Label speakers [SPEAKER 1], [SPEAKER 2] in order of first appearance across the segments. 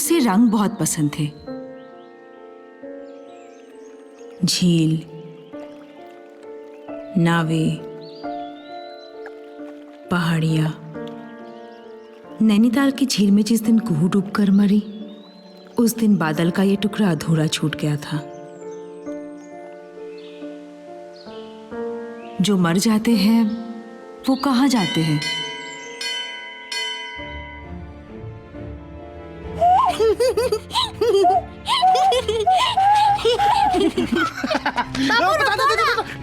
[SPEAKER 1] उसे रंग बहुत पसंद थे। झील, नावे, पहाड़ियां। नैनीताल की झील में जिस दिन कुहू डूबकर मरी, उस दिन बादल का ये टुकड़ा अधूरा छूट गया था। जो मर जाते हैं वो कहाँ जाते हैं?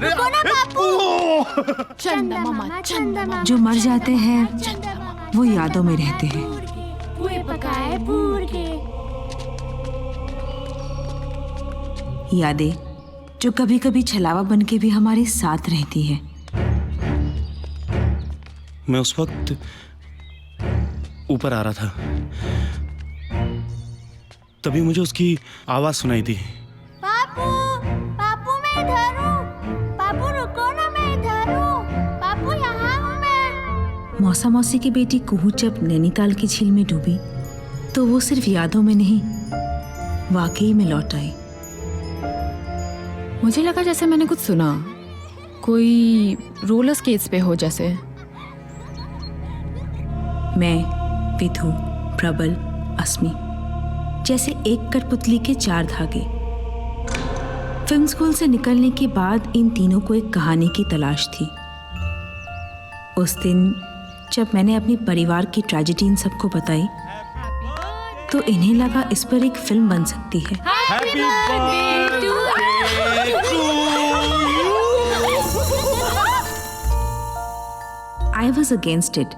[SPEAKER 2] रुको ना बापू। चंदा मामा, चंदा मामा।
[SPEAKER 1] जो मर जाते हैं वो यादों में रहते हैं।
[SPEAKER 2] पुए पकाए भूर के।
[SPEAKER 1] यादें जो कभी कभी छलावा बन के भी हमारे साथ रहती है।
[SPEAKER 3] मैं उस वक्त ऊपर आ रहा था, तभी मुझे उसकी आवाज सुनाई दी।
[SPEAKER 2] पापू, पापू मैं इधर हूँ। पापू रुको ना, मैं इधर हूँ। पापू यहाँ हूँ मैं।
[SPEAKER 1] मौसा मौसी की बेटी कुहू जब नैनीताल की झील में डूबी तो वो सिर्फ यादों में नहीं, वाकई में लौट आई।
[SPEAKER 4] मुझे लगा जैसे मैंने कुछ सुना, कोई रोलर स्केट्स पे हो जैसे।
[SPEAKER 1] मैं, विधु, प्रबल, अस्मी जैसे एक कठपुतली के 4 धागे। फिल्म स्कूल से निकलने के बाद इन तीनों को एक कहानी की तलाश थी। उस दिन जब मैंने अपने परिवार की ट्रेजेडी इन सबको बताई तो इन्हें लगा इस पर एक फिल्म बन सकती है। आई वॉज अगेंस्ट इट,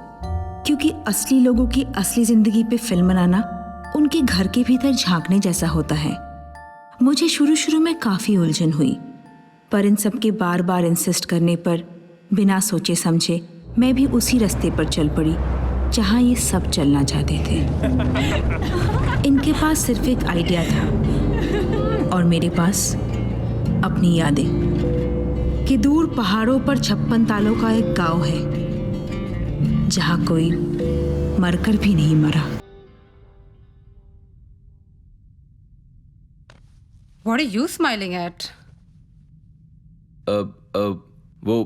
[SPEAKER 1] क्योंकि असली लोगों की असली जिंदगी पे फिल्म बनाना उनके घर के भीतर झांकने जैसा होता है। मुझे शुरू में काफी उलझन हुई, पर इन सब के बार बार इंसिस्ट करने पर बिना सोचे समझे मैं भी उसी रास्ते पर चल पड़ी जहां ये सब चलना चाहते थे। इनके पास सिर्फ एक आइडिया था और मेरे पास अपनी यादें कि दूर पहाड़ों पर 56 तालों का एक गांव है जहां कोई मरकर भी नहीं मरा।
[SPEAKER 5] What are you smiling at?
[SPEAKER 6] वो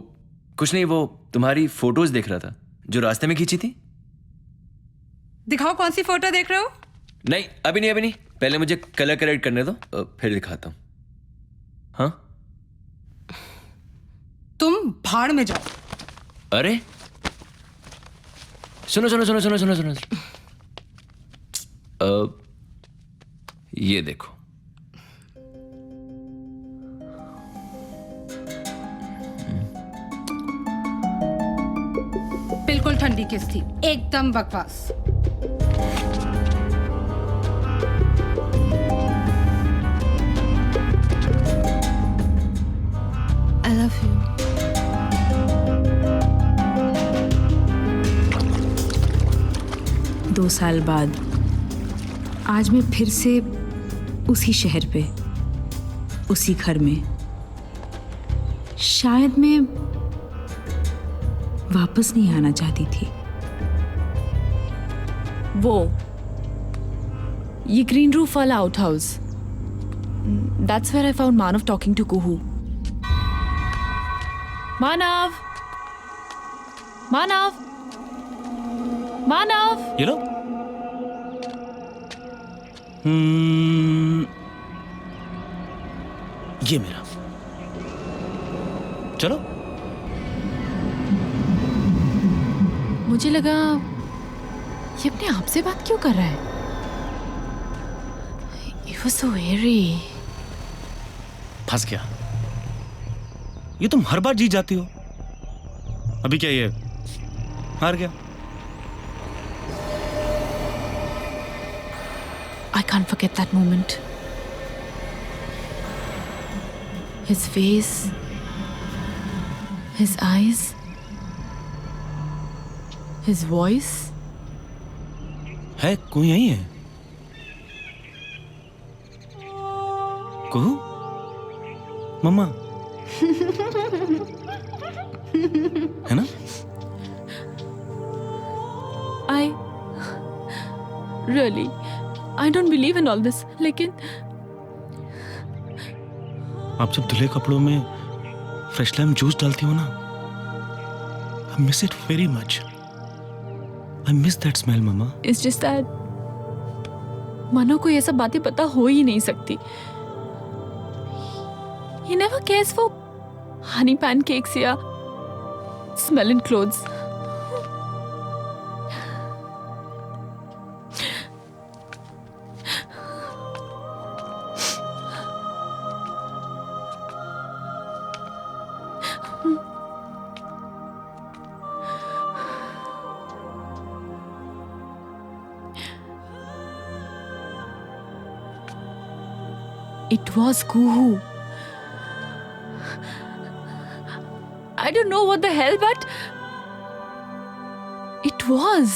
[SPEAKER 6] कुछ नहीं, वो तुम्हारी फोटोज देख रहा था जो रास्ते में खींची थी।
[SPEAKER 5] दिखाओ कौन सी फोटो देख रहे हो?
[SPEAKER 6] नहीं अभी नहीं, पहले मुझे कलर करेक्ट करने दो, फिर दिखाता हूँ। हाँ
[SPEAKER 5] तुम भाड़ में जाओ।
[SPEAKER 6] अरे सुनो, ये देखो।
[SPEAKER 5] बिल्कुल ठंडी किस थी, एकदम बकवास।
[SPEAKER 4] I love you.
[SPEAKER 1] दो साल बाद आज मैं फिर से उसी शहर पे, उसी घर में। शायद मैं वापस नहीं आना चाहती थी।
[SPEAKER 4] वो ये ग्रीन रूफ वाला out house, that's where I found Manav talking to Kuhu. Manav, Manav, Manav.
[SPEAKER 3] ये लो। ये मेरा। चलो।
[SPEAKER 4] मुझे लगा ये अपने आप से बात क्यों कर रहा है। It was so eerie.
[SPEAKER 3] फंस गया। ये तुम हर बार जीत जाती हो। अभी क्या ये हार गया?
[SPEAKER 4] I can't forget that moment. His face, his eyes, his voice.
[SPEAKER 3] है कोई यही है? कुहू? मम्मा? है ना?
[SPEAKER 4] I really I don't believe in all this. लेकिन
[SPEAKER 3] आप जब धुले कपड़ों में फ्रेश लाइम जूस डालती हो ना, I miss it very much. I miss that smell, Mama.
[SPEAKER 4] it's just that मनो को ये सब बातें पता हो ही नहीं सकती. He never cares for honey pancakes या smelling clothes. It was Kuhu. I don't know what the hell, but it was.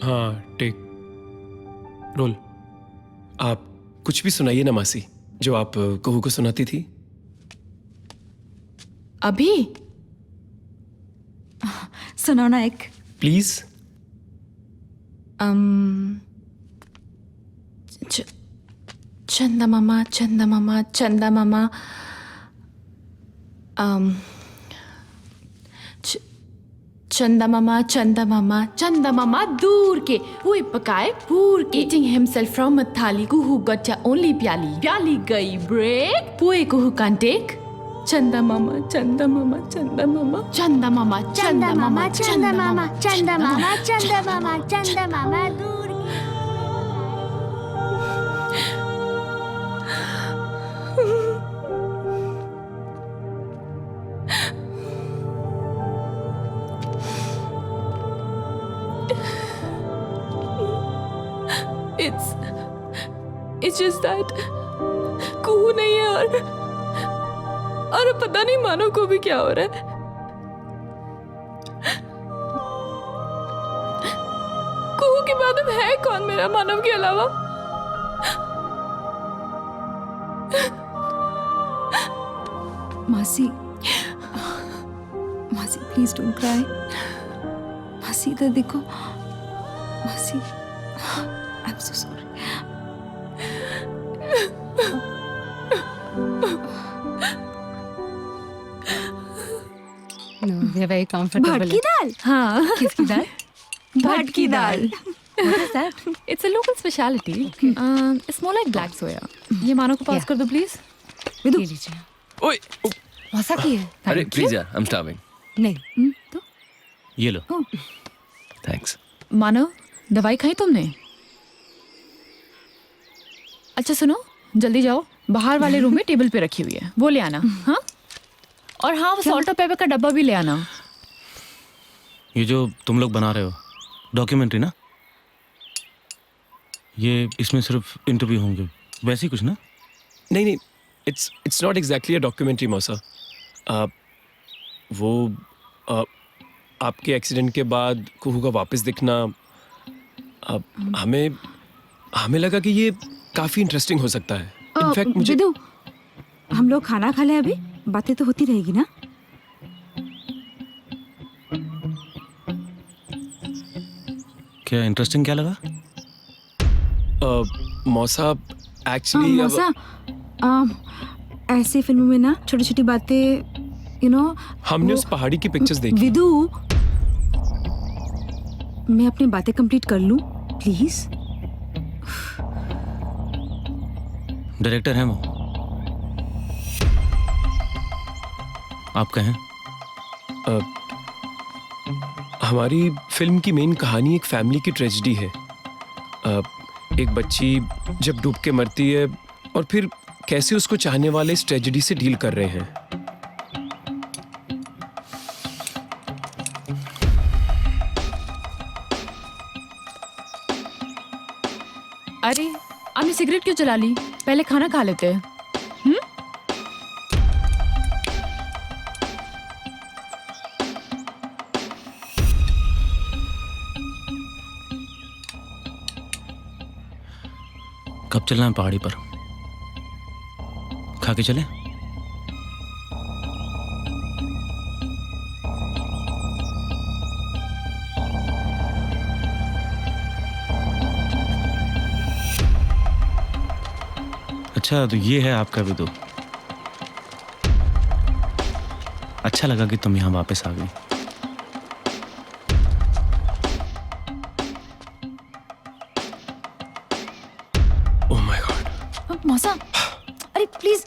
[SPEAKER 7] हाँ टेक रोल. आप कुछ भी सुनाइए ना मासी, जो आप कहू को सुनाती थी.
[SPEAKER 4] अभी
[SPEAKER 1] सुनाओ ना एक.
[SPEAKER 7] प्लीज.
[SPEAKER 4] चंदा मामा चंदा मामा चंदा मामा. चंदा मामा चंदा मामा दूर के हुई पकाए पूर के. Eating himself from a thali. Kuhu got ya only प्याली. प्याली गई break. पुए kuhu can't take. चंदा मामा चंदा मामा चंदा मामा चंदा मामा
[SPEAKER 2] चंदा मामा चंदा मामा चंदा मामा चंदा मामा चंदा मामा दूर
[SPEAKER 4] It's just that कुहू नहीं है और पता नहीं मानो को भी क्या हो रहा है. कुहू के बाद अब है कौन मेरा मानव के अलावा?
[SPEAKER 1] मासी, मासी प्लीज डोंट क्राई. मासी इधर देखो. मासी, I am so sorry.
[SPEAKER 5] No, we are very comfortable.
[SPEAKER 1] भटकी दाल.
[SPEAKER 4] हाँ.
[SPEAKER 5] किसकी दाल?
[SPEAKER 1] भटकी दाल.
[SPEAKER 5] What is that?
[SPEAKER 4] It's a local specialty. It's more like black soya. ये मानो को पास
[SPEAKER 5] Yeah.
[SPEAKER 4] कर दो प्लीज.
[SPEAKER 5] ये लीजिए.
[SPEAKER 6] ओए
[SPEAKER 5] मौसा की है.
[SPEAKER 6] अरे
[SPEAKER 5] Thank
[SPEAKER 6] प्लीज
[SPEAKER 5] you.
[SPEAKER 6] यार, आई एम स्टार्विंग.
[SPEAKER 5] नहीं.
[SPEAKER 3] ये लो.
[SPEAKER 6] थैंक्स.
[SPEAKER 4] मानो दवाई खाई तुमने? अच्छा सुनो, जल्दी जाओ, बाहर वाले रूम में टेबल पे रखी हुई है, वो ले आना. हाँ. और हाँ, वो सॉल्ट और पेपर का डब्बा भी ले आना.
[SPEAKER 3] ये जो तुम लोग बना रहे हो डॉक्यूमेंट्री ना, ये इसमें सिर्फ इंटरव्यू होंगे, वैसे ही कुछ ना?
[SPEAKER 7] नहीं नहीं, it's not exactly a documentary मौसा. वो आपके एक्सीडेंट के बाद कुहू का वापस दिखना, हमें लगा कि ये काफ़ी इंटरेस्टिंग हो सकता है. इनफैक्ट मुझे
[SPEAKER 1] विदु, हम लोग खाना खा लें अभी, बातें तो होती रहेगी ना.
[SPEAKER 3] क्या इंटरेस्टिंग क्या लगा?
[SPEAKER 7] मौसा एक्चुअली
[SPEAKER 1] मौसा, ऐसे फिल्मों में ना छोटी छोटी बातें यू नो.
[SPEAKER 7] हमने उस पहाड़ी की पिक्चर्स देखी.
[SPEAKER 1] विदु, मैं अपनी बातें कंप्लीट कर लूं प्लीज.
[SPEAKER 3] डायरेक्टर हैं वो, आप कहें.
[SPEAKER 7] हमारी फिल्म की मेन कहानी एक फैमिली की ट्रेजेडी है. एक बच्ची जब डूब के मरती है और फिर कैसे उसको चाहने वाले इस ट्रेजेडी से डील कर रहे हैं.
[SPEAKER 4] अरे आपने सिगरेट क्यों जला ली? पहले खाना खा लेते हैं.
[SPEAKER 3] कब चलना है पहाड़ी पर? खा के चले? अच्छा, तो ये है आपका भी। तो अच्छा लगा कि तुम यहां वापस आ गई।
[SPEAKER 7] Oh my God.
[SPEAKER 1] मौसा, अरे प्लीज।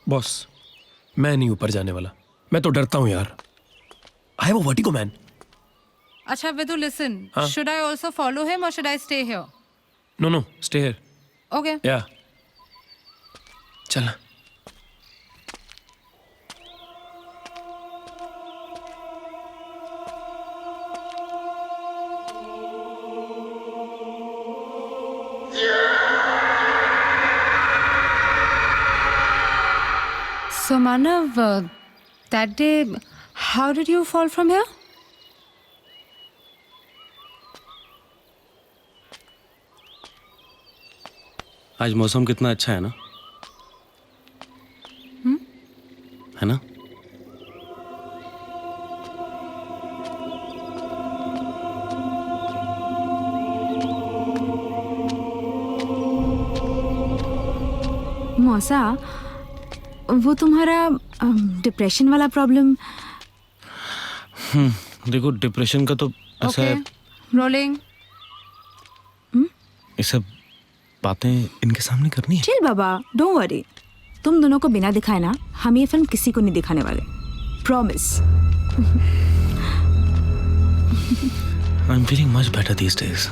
[SPEAKER 7] बॉस, मैं नहीं ऊपर जाने वाला। मैं तो डरता हूं यार। I have a vertigo man.
[SPEAKER 5] अच्छा विदु, लिसन,
[SPEAKER 7] हाँ?
[SPEAKER 5] Should I also follow him और should I stay here?
[SPEAKER 7] No no, stay here.
[SPEAKER 5] Okay.
[SPEAKER 7] या चलना।
[SPEAKER 5] So Manav, that day, how did you fall from here?
[SPEAKER 3] आज मौसम कितना अच्छा है ना? है ना?
[SPEAKER 1] मौसा, वो तुम्हारा डिप्रेशन वाला प्रॉब्लम।
[SPEAKER 3] देखो, डिप्रेशन का तो ऐसा है,
[SPEAKER 5] रोलिंग।
[SPEAKER 3] ये सब बातें इनके सामने करनी है।
[SPEAKER 1] Chill Baba, don't worry. तुम दोनों को बिना दिखाए ना, हम ये फिल्म किसी को नहीं दिखाने वाले। Promise.
[SPEAKER 3] I am feeling much better these days.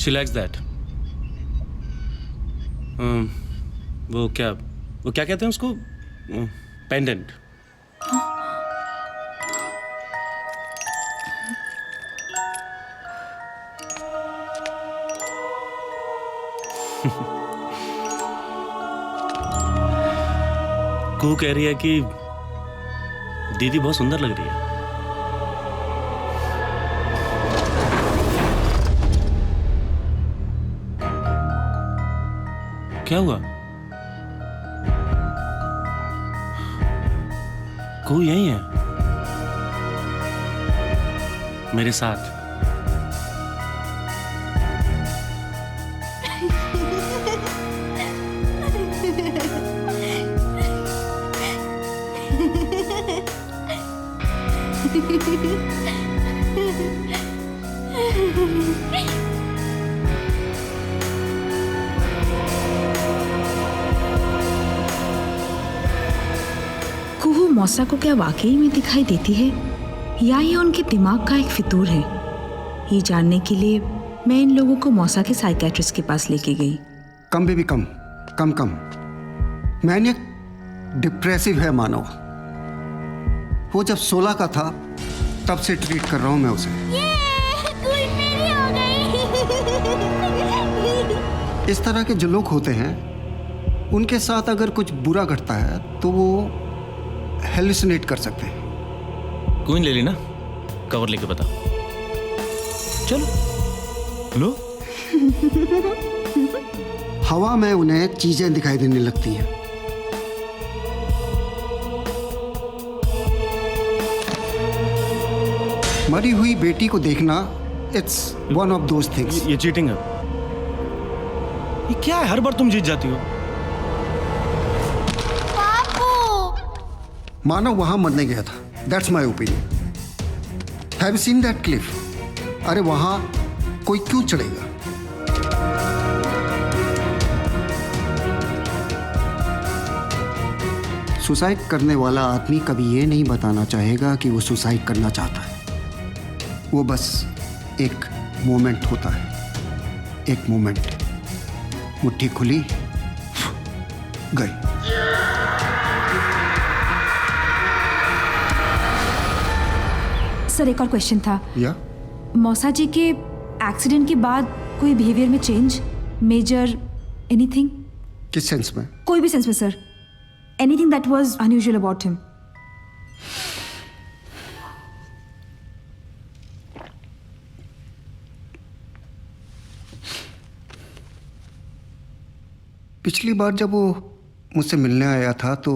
[SPEAKER 3] She likes that. वो क्या कहते हैं उसको? पेंडेंट। कू कह रही है कि दीदी बहुत सुंदर लग रही है। क्या हुआ? कोई यही है मेरे साथ।
[SPEAKER 1] कुहू मौसा को क्या वाकई में दिखाई देती है, या ये उनके दिमाग का एक फितूर है? ये जानने के लिए मैं इन लोगों को मौसा के साइकेट्रिस्ट के पास लेके गई।
[SPEAKER 8] कम बेबी कम कम कम। मैंने डिप्रेसिव है मानव। वो जब 16 का था तब से ट्रीट कर रहा हूं मैं उसे।
[SPEAKER 2] क्वीन मेरी हो गई।
[SPEAKER 8] इस तरह के जो लोग होते हैं उनके साथ अगर कुछ बुरा घटता है तो वो हेलुसिनेट कर सकते हैं।
[SPEAKER 3] क्वीन ले ली ना? कवर लेके बता। चलो लो।
[SPEAKER 8] हवा में उन्हें चीजें दिखाई देने लगती हैं। मरी हुई बेटी को देखना, it's one of those things.
[SPEAKER 3] ये चीटिंग है। ये क्या है? हर बार तुम जीत जाती हो।
[SPEAKER 8] मानव वहां मरने गया था। That's my opinion. Have you seen that Cliff? अरे वहां कोई क्यों चढ़ेगा? सुसाइड करने वाला आदमी कभी ये नहीं बताना चाहेगा कि वो सुसाइड करना चाहता है। वो बस एक मोमेंट होता है, एक मोमेंट। मुट्ठी खुली, गई।
[SPEAKER 1] सर, एक और क्वेश्चन था।
[SPEAKER 8] या
[SPEAKER 1] मौसा जी के एक्सीडेंट के बाद कोई बिहेवियर में चेंज, मेजर, एनीथिंग?
[SPEAKER 8] किस सेंस में?
[SPEAKER 1] कोई भी सेंस में sir, anything that was unusual about him.
[SPEAKER 8] पिछली बार जब वो मुझसे मिलने आया था तो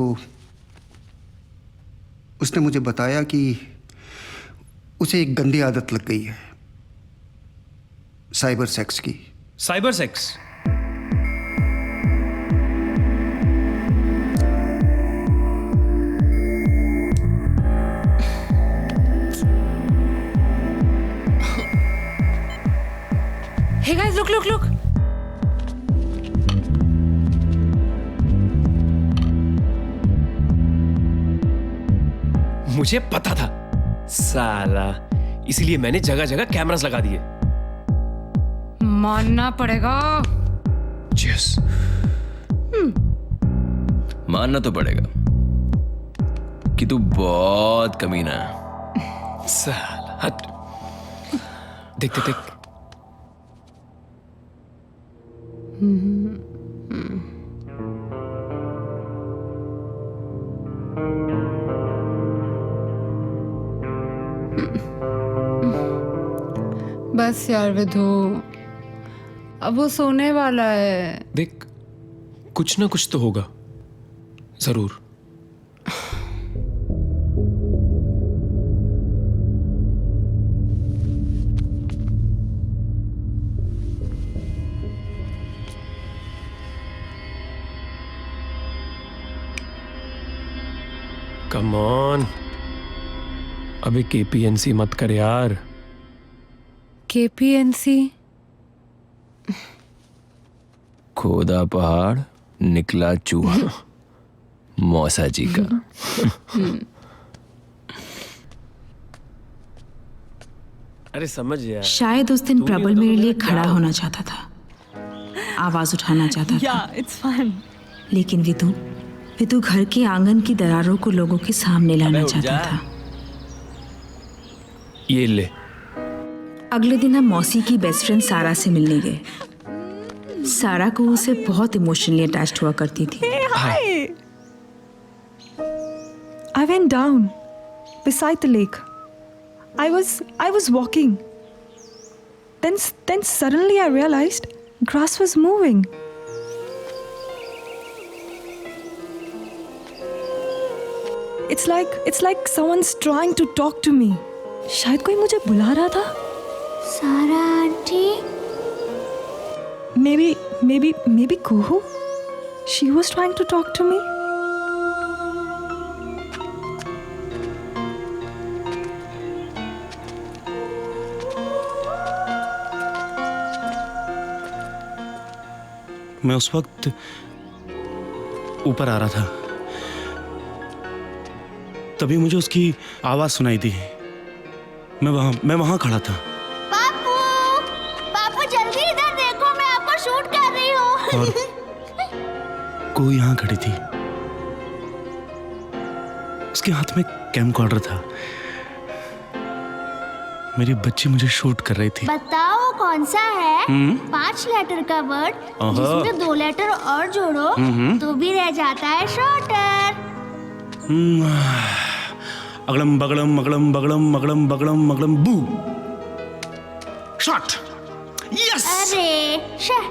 [SPEAKER 8] उसने मुझे बताया कि उसे एक गंदी आदत लग गई है, साइबर सेक्स की।
[SPEAKER 3] Cyber sex?
[SPEAKER 5] Hey guys, look.
[SPEAKER 7] मुझे पता था साला, इसीलिए मैंने जगह जगह कैमरास लगा दिए।
[SPEAKER 5] मानना पड़ेगा।
[SPEAKER 7] Cheers।
[SPEAKER 6] मानना तो पड़ेगा कि तू बहुत कमीना है।
[SPEAKER 7] साला हट। देख।
[SPEAKER 5] बस यार विधु, अब वो सोने वाला है।
[SPEAKER 7] देख, कुछ ना कुछ तो होगा जरूर। कम ऑन, अबे केपीएनसी मत कर यार।
[SPEAKER 5] केपीएनसी?
[SPEAKER 6] खोदा पहाड़ निकला चूहा, मौसा जी का।
[SPEAKER 7] अरे समझ यार।
[SPEAKER 1] शायद उस दिन प्रबल मेरे लिए खड़ा होना चाहता था, आवाज उठाना चाहता था।
[SPEAKER 9] it's fun.
[SPEAKER 1] लेकिन विदु घर के आंगन की दरारों को लोगों के सामने लाना चाहता था।
[SPEAKER 7] ये ले।
[SPEAKER 1] अगले दिन हम मौसी की बेस्ट फ्रेंड सारा से मिलने गए। सारा को उसे बहुत इमोशनली अटैच्ड हुआ करती थी।
[SPEAKER 9] Hi. I went down beside the lake. I was walking. Then suddenly I realized grass was moving. It's like someone's trying to talk to me. शायद कोई मुझे बुला रहा था।
[SPEAKER 2] सारा aunty?
[SPEAKER 9] Maybe Kuhu? She was trying to talk to me.
[SPEAKER 3] मैं उस वक्त ऊपर आ रहा था, तभी मुझे उसकी आवाज सुनाई दी। मैं वहां खड़ा था।
[SPEAKER 2] पापू जल्दी इधर देखो, मैं आपको शूट कर रही हूँ।
[SPEAKER 3] और कोई यहाँ खड़ी थी, उसके हाथ में कैमकॉर्डर था। मेरी बच्ची मुझे शूट कर रही थी।
[SPEAKER 2] बताओ कौन सा है? 5 लेटर का वर्ड जिसमें 2 लेटर और जोड़ो तो भी रह जाता है शॉर्टर।
[SPEAKER 3] अगड़म बगड़म मगड़म बगड़म मगड़म बगड़म मगड़म बू शॉट। यस।
[SPEAKER 2] अरे शह।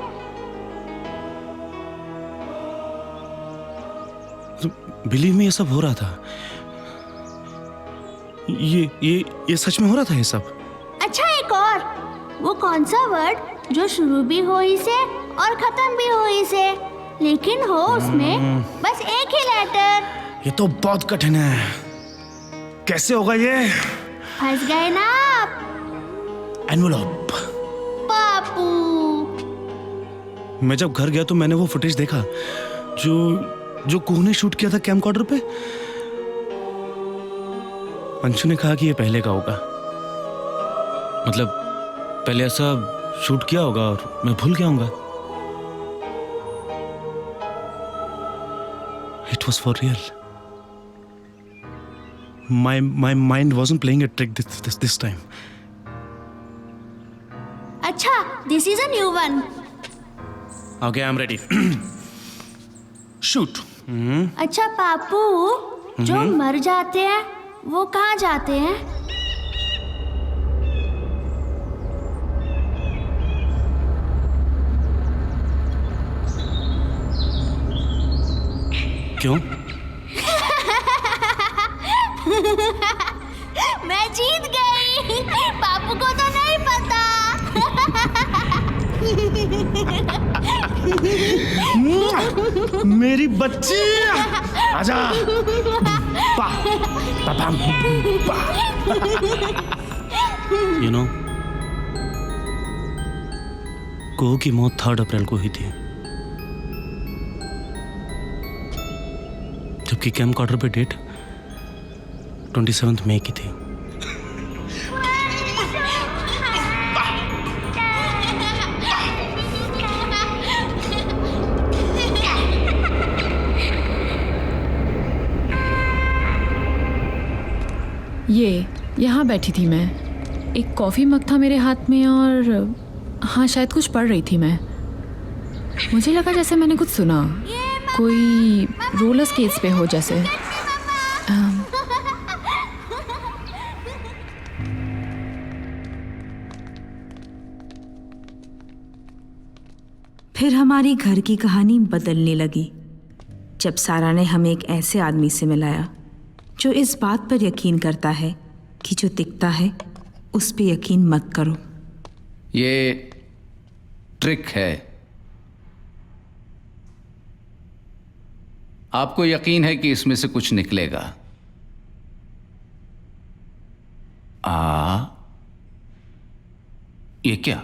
[SPEAKER 3] बिलीव में ये सब हो रहा था। ये सच में हो रहा था ये सब।
[SPEAKER 2] अच्छा एक और, वो कौन सा वर्ड जो शुरू भी हो ही से और खत्म भी हो ही से, लेकिन हो उसमें बस एक ही लेटर।
[SPEAKER 3] ये तो बहुत कठिन है, कैसे होगा ये?
[SPEAKER 2] फंस गए ना आप।
[SPEAKER 3] एनवेलप।
[SPEAKER 2] पापू।
[SPEAKER 3] मैं जब घर गया तो मैंने वो फुटेज देखा जो कुहू ने शूट किया था कैमकॉर्डर पे। अंशु ने कहा कि ये पहले का होगा, मतलब पहले ऐसा शूट किया होगा और मैं भूल गया हूँगा। It was for real. My mind wasn't playing a trick this time.
[SPEAKER 2] अच्छा, this is a new one.
[SPEAKER 3] Okay, I am ready. Shoot.
[SPEAKER 2] अच्छा पापू, जो मर जाते हैं वो कहाँ जाते हैं?
[SPEAKER 3] क्यों?
[SPEAKER 2] मैं जीत गई. पापू को तो नहीं पता.
[SPEAKER 3] मेरी बच्ची, आजा. यू नो, को की मौत 3 अप्रैल को हुई थी, जबकि कैम क्वार्टर पे डेट 27 मई की थी.
[SPEAKER 4] यहाँ बैठी थी मैं, एक कॉफ़ी मग था मेरे हाथ में और हाँ शायद कुछ पढ़ रही थी मैं. मुझे लगा जैसे मैंने कुछ सुना, कोई रोलर स्केट्स पे हो जैसे.
[SPEAKER 1] फिर हमारी घर की कहानी बदलने लगी जब सारा ने हमें एक ऐसे आदमी से मिलाया जो इस बात पर यकीन करता है कि जो दिखता है उस पे यकीन मत करो.
[SPEAKER 10] ये ट्रिक है. आपको यकीन है कि इसमें से कुछ निकलेगा. ये क्या?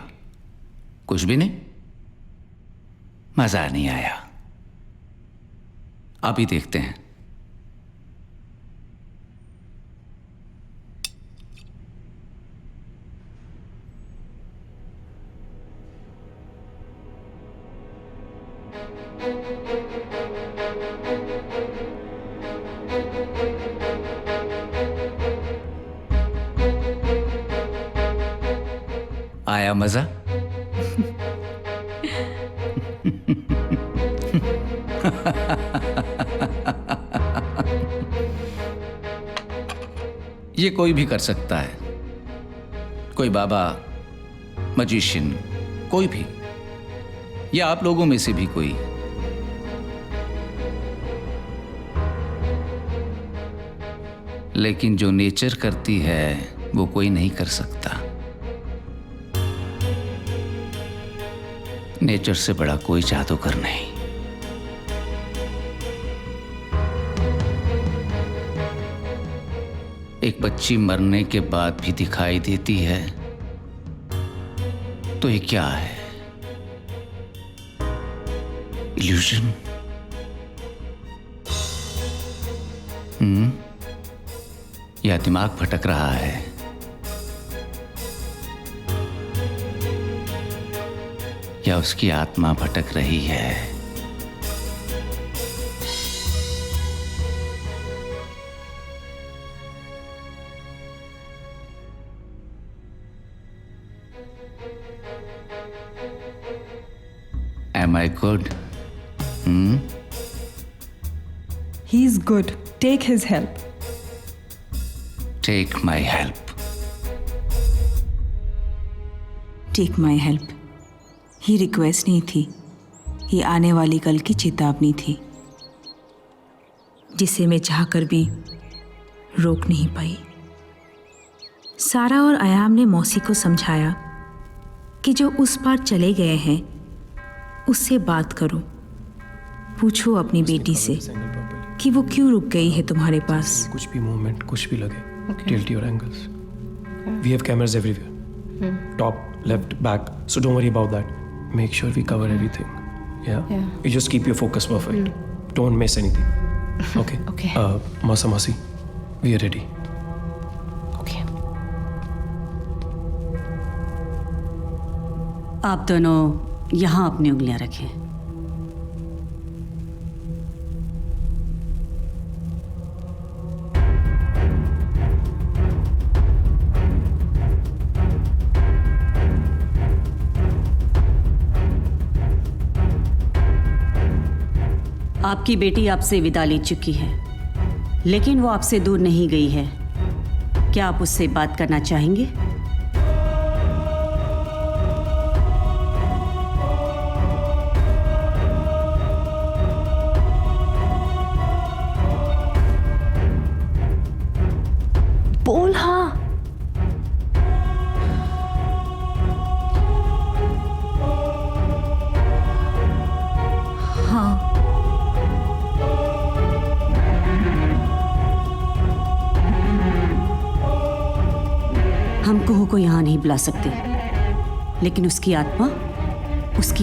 [SPEAKER 10] कुछ भी नहीं? मजा नहीं आया. अभी देखते हैं. आया मजा? ये कोई भी कर सकता है. कोई बाबा, मजिशियन, कोई भी, या आप लोगों में से भी कोई. लेकिन जो नेचर करती है वो कोई नहीं कर सकता. नेचर से बड़ा कोई जादूगर नहीं. एक बच्ची मरने के बाद भी दिखाई देती है तो ये क्या है? इल्यूजन? या दिमाग भटक रहा है? या उसकी आत्मा भटक रही है? Am I good?
[SPEAKER 9] He's good. Take his help.
[SPEAKER 10] Take my help.
[SPEAKER 1] Take my help. ये रिक्वेस्ट नहीं थी, ये आने वाली कल की चेतावनी थी जिसे मैं चाहकर भी रोक नहीं पाई. सारा और अयाम ने मौसी को समझाया कि जो उस पार चले गए हैं उससे बात करो, पूछो अपनी बेटी से कि वो क्यों रुक गई है तुम्हारे पास.
[SPEAKER 7] कुछ भी मूवमेंट, कुछ भी लगे, tilt your angles. We have cameras everywhere. Top, left, back. So don't worry about that. Make sure we cover everything. Yeah? You just keep your focus perfect. Don't miss anything. Okay?
[SPEAKER 4] Okay.
[SPEAKER 7] Masa Masi, we are ready.
[SPEAKER 4] Okay.
[SPEAKER 11] आप दोनों यहाँ अपनी उंगलियां रखें. आपकी बेटी आपसे विदा ले चुकी है, लेकिन वो आपसे दूर नहीं गई है। क्या आप उससे बात करना चाहेंगे?
[SPEAKER 9] बोल हाँ।
[SPEAKER 11] हम कुहू को यहाँ नहीं बुला सकते, लेकिन उसकी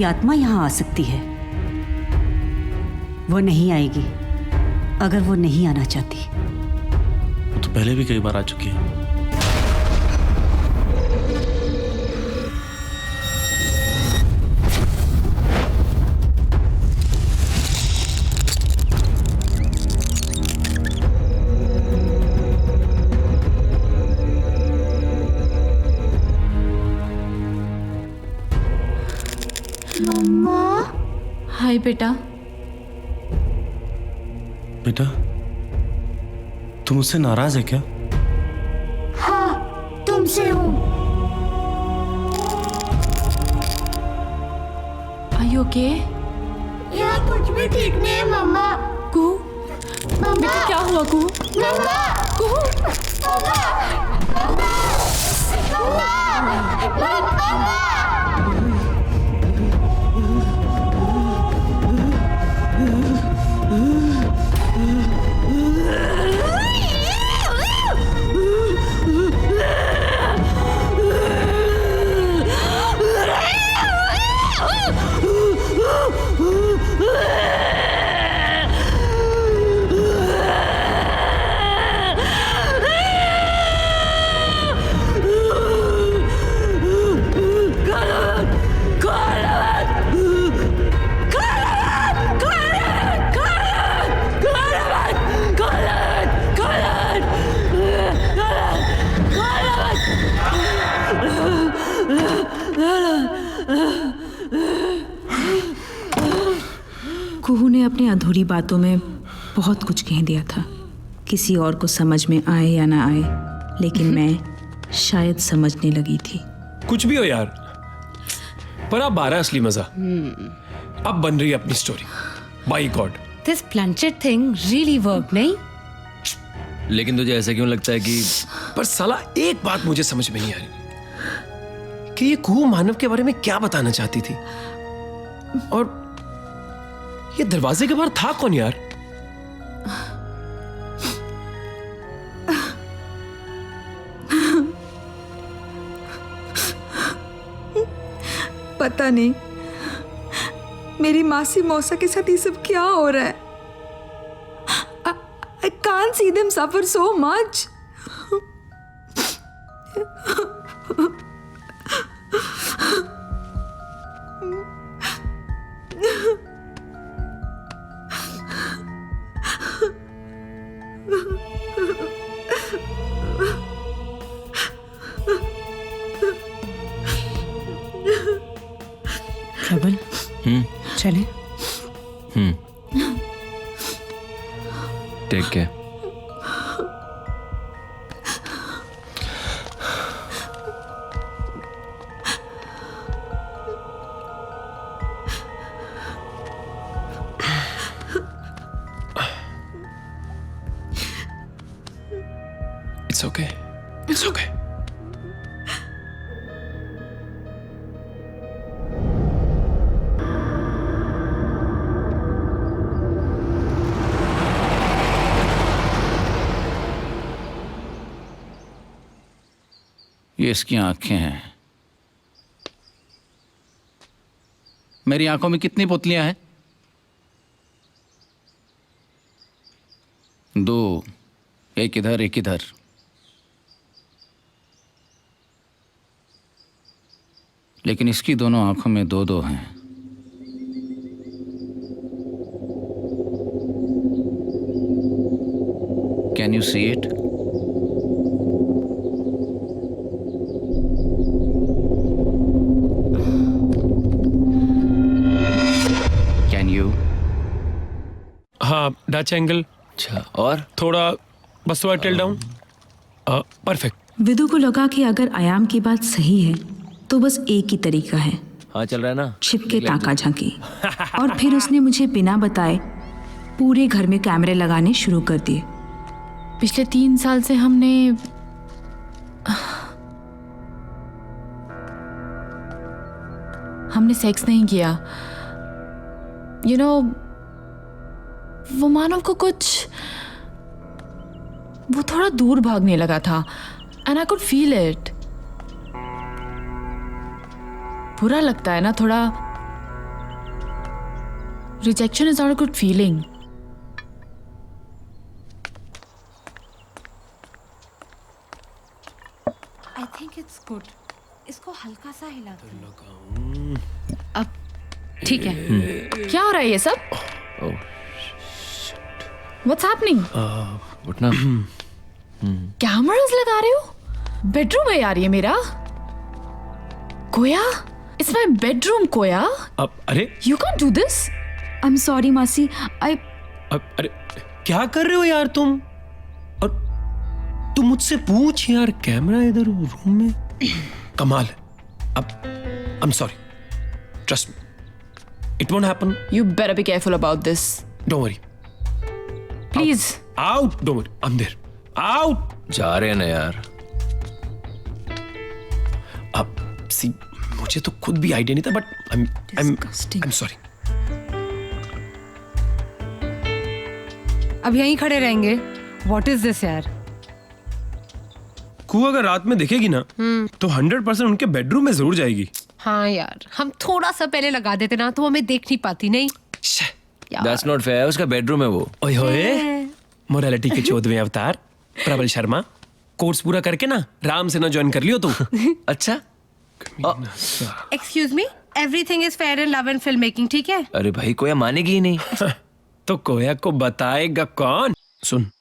[SPEAKER 11] आत्मा यहाँ आ सकती है। वो नहीं आएगी अगर वो नहीं आना चाहती।
[SPEAKER 3] वो तो पहले भी कई बार आ चुकी है।
[SPEAKER 4] हाय बेटा।
[SPEAKER 3] बेटा, तुम मुझसे नाराज है क्या?
[SPEAKER 2] हाँ, तुमसे हूँ।
[SPEAKER 4] Are you okay?
[SPEAKER 2] यहाँ कुछ भी ठीक नहीं है मम्मा।
[SPEAKER 4] कुहू,
[SPEAKER 2] मम्मा,
[SPEAKER 4] बेटा क्या हुआ कुहू?
[SPEAKER 2] मम्मा,
[SPEAKER 4] कुहू,
[SPEAKER 2] मम्मा, मम्मा, मम्मा।
[SPEAKER 1] कुहू ने अपनी अधूरी बातों में बहुत कुछ कह दिया था, किसी और को समझ में आए या ना आए, लेकिन मैं शायद समझने लगी थी।
[SPEAKER 7] कुछ भी हो यार, पर अब आ रहा है असली मजा। अब बन रही है अपनी story. By God,
[SPEAKER 5] This planchette thing really worked, नहीं?
[SPEAKER 6] लेकिन तुझे ऐसा क्यों लगता है कि
[SPEAKER 7] पर साला एक बात मुझे समझ में नहीं आ रही कि ये कुहू मानव के बारे में क्या बताना चाहती थी, और ये दरवाजे के बाहर था कौन यार?
[SPEAKER 9] पता नहीं मेरी मासी मौसा के साथ ये सब क्या हो रहा है। I can't see them suffer so much.
[SPEAKER 5] Prabal, चले?
[SPEAKER 6] Take care.
[SPEAKER 7] It's okay. It's okay.
[SPEAKER 10] ये इसकी आंखें हैं। मेरी आंखों में कितनी पुतलियां हैं? 2, एक इधर एक इधर। लेकिन इसकी दोनों आंखों में 2-2 हैं। Can you see it?
[SPEAKER 7] Dutch angle,
[SPEAKER 6] अच्छा, और
[SPEAKER 7] थोड़ा बस थोड़ा टिल डाउन, परफेक्ट।
[SPEAKER 1] विदु को लगा कि अगर आयाम की बात सही है तो बस एक ही तरीका है,
[SPEAKER 6] हाँ चल रहा है ना,
[SPEAKER 1] छिपके ताका झांकी। और फिर उसने मुझे बिना बताए पूरे घर में कैमरे लगाने शुरू कर दिए।
[SPEAKER 4] पिछले 3 साल से हमने सेक्स नहीं किया। यू नो, वो मानव को कुछ, वो थोड़ा दूर भागने लगा था and I could feel it. बुरा लगता है ना थोड़ा, rejection is not a good feeling.
[SPEAKER 5] I think it's good. इसको हल्का सा हिला दो।
[SPEAKER 4] अब ठीक है। क्या हो रहा है ये सब? What's happening?
[SPEAKER 6] उठना।
[SPEAKER 4] कैमरास लगा रहे हो? बेडरूम है यार ये मेरा। कोया? It's my bedroom, कोया।
[SPEAKER 7] अब अरे
[SPEAKER 4] You can't do this.
[SPEAKER 9] I'm sorry, मासी।
[SPEAKER 7] अब अरे क्या कर रहे हो यार तुम? और तुम मुझसे पूछ यार, कैमरा इधर रूम में, कमाल है। अब I'm sorry. Trust me. It won't happen.
[SPEAKER 4] You better be careful about this.
[SPEAKER 7] Don't worry.
[SPEAKER 4] Please.
[SPEAKER 7] Out. Don't worry. I'm there. Out.
[SPEAKER 6] जा रहे हैं ना यार।
[SPEAKER 7] अब सी, मुझे तो खुद भी आइडिया नहीं था, बट I'm sorry.
[SPEAKER 5] अब यहीं खड़े रहेंगे? What is this यार?
[SPEAKER 7] कू अगर रात में देखेगी ना तो 100% उनके बेडरूम में जरूर जाएगी।
[SPEAKER 5] हाँ यार, हम थोड़ा सा पहले लगा देते ना तो हमें देख नहीं पाती। नहीं
[SPEAKER 6] That's not fair. उसका बेडरूम है वो।
[SPEAKER 7] ओए होए, मोरालिटी के 14वें अवतार प्रबल शर्मा, कोर्स पूरा करके ना राम से ना ज्वाइन कर लियो तू।
[SPEAKER 6] अच्छा,
[SPEAKER 5] excuse me, everything is fair in love and film making, ठीक है?
[SPEAKER 6] अरे भाई कोया मानेगी ही नहीं।
[SPEAKER 7] तो कोया को बताएगा कौन? सुन,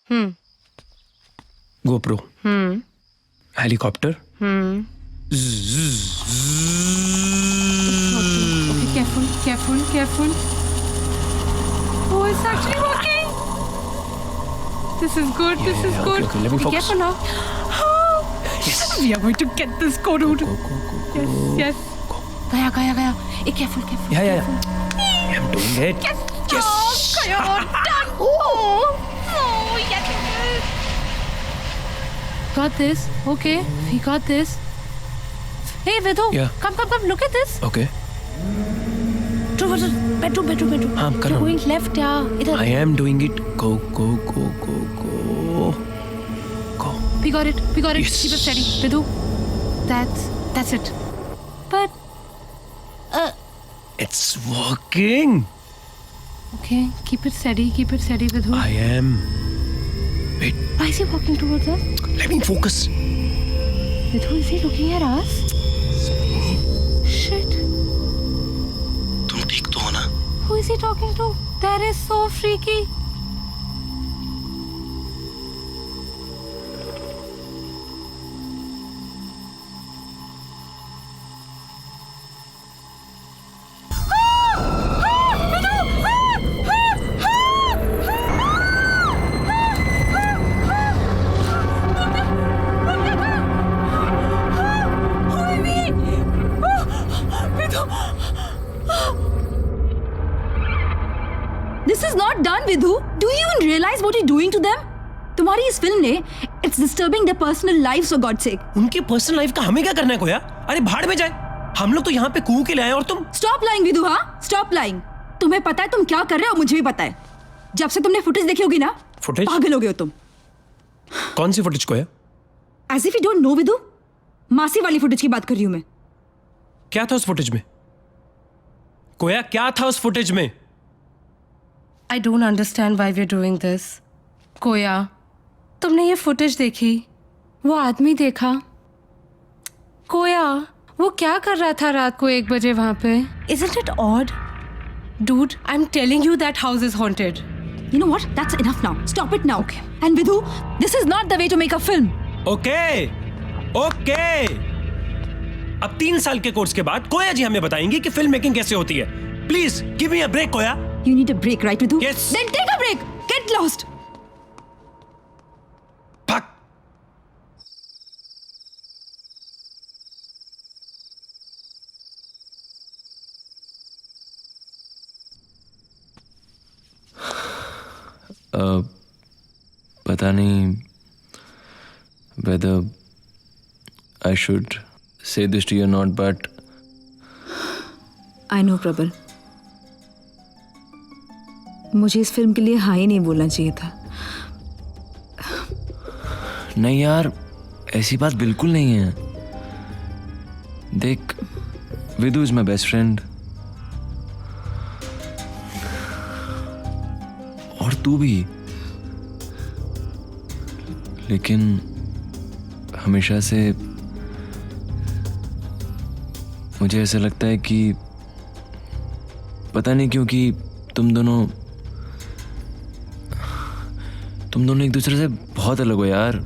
[SPEAKER 7] GoPro, helicopter,
[SPEAKER 5] careful, careful, careful. Oh, it's actually working. This is good. This is good.
[SPEAKER 7] Okay, let me
[SPEAKER 5] Be
[SPEAKER 7] focus.
[SPEAKER 5] careful now. We are going to get this go, dude. Yes, yes. Gaya, gaya, gaya. Hey, careful, careful.
[SPEAKER 7] Yeah. I'm doing it.
[SPEAKER 5] Yes. Yes. Oh, Gaya, done. Oh, yes. Got this. Okay, we got this. Hey, Vidhu.
[SPEAKER 7] Yeah.
[SPEAKER 5] Come, look at this.
[SPEAKER 7] Okay.
[SPEAKER 5] Bedroom.
[SPEAKER 7] हाँ, कर रहा
[SPEAKER 5] You're
[SPEAKER 7] हूँ।
[SPEAKER 5] going left, yeah. इधर.
[SPEAKER 7] I am doing it. Go.
[SPEAKER 5] We got it.
[SPEAKER 7] Yes.
[SPEAKER 5] Keep it steady. Vidhu. That's it. But
[SPEAKER 7] It's working.
[SPEAKER 5] okay, keep it steady, Vidhu.
[SPEAKER 7] I am. Wait,
[SPEAKER 5] Why is he walking towards us?
[SPEAKER 7] let me focus.
[SPEAKER 5] Vidhu, is he looking at us? Shit.
[SPEAKER 3] तुम ठीक तो हो ना?
[SPEAKER 5] Who is he talking to? That is so freaky.
[SPEAKER 9] This is not done, Vidhu. Do you even realize what you're doing to them? तुम्हारी इस film ने it's disturbing their personal lives for God's sake.
[SPEAKER 7] उनके personal life का हमें क्या करना है कोया? अरे भाड़ में जाए। हम लोग तो यहाँ पे कू के ले आए और तुम।
[SPEAKER 9] Stop lying, Vidhu, हाँ? Stop lying. तुम्हें पता है तुम क्या कर रहे हो, मुझे भी पता है। जब से तुमने फुटेज देखी होगी ना,
[SPEAKER 7] फुटेज?
[SPEAKER 9] पागल हो गए हो तुम।
[SPEAKER 7] कौन सी footage Koya?
[SPEAKER 9] As if you don't know, Vidhu. मासी वाली फुटेज की बात कर रही हूँ मैं।
[SPEAKER 7] क्या था उस फुटेज में? कोया क्या था उस फुटेज में?
[SPEAKER 5] I don't understand why we're doing this. कोया, तुमने ये फुटेज देखी? वो आदमी देखा? कोया, वो क्या कर रहा था रात को 1 बजे वहां पे? Isn't it odd? Dude, I'm telling you that house is haunted.
[SPEAKER 9] You know what? That's enough now. Stop it now. Okay. And Vidhu, this is not the way to make a film.
[SPEAKER 7] Okay. अब 3 साल के course के बाद कोया जी हमें बताएंगे कि film making कैसे होती है। Please give me a break Koya.
[SPEAKER 9] You need a break, right, Vidhu?
[SPEAKER 7] Yes.
[SPEAKER 9] Then take a break. Get lost.
[SPEAKER 3] Fuck.
[SPEAKER 6] पता नहीं whether I should say this to you or not, but
[SPEAKER 1] I know प्रबल, मुझे इस film के लिए हाँ ही नहीं बोलना चाहिए था।
[SPEAKER 6] नहीं यार, ऐसी बात बिल्कुल नहीं है। देख, विदु इज माई बेस्ट फ्रेंड और तू भी, लेकिन हमेशा से मुझे ऐसा लगता है कि पता नहीं क्यों कि तुम दोनों एक दूसरे से बहुत अलग हो यार।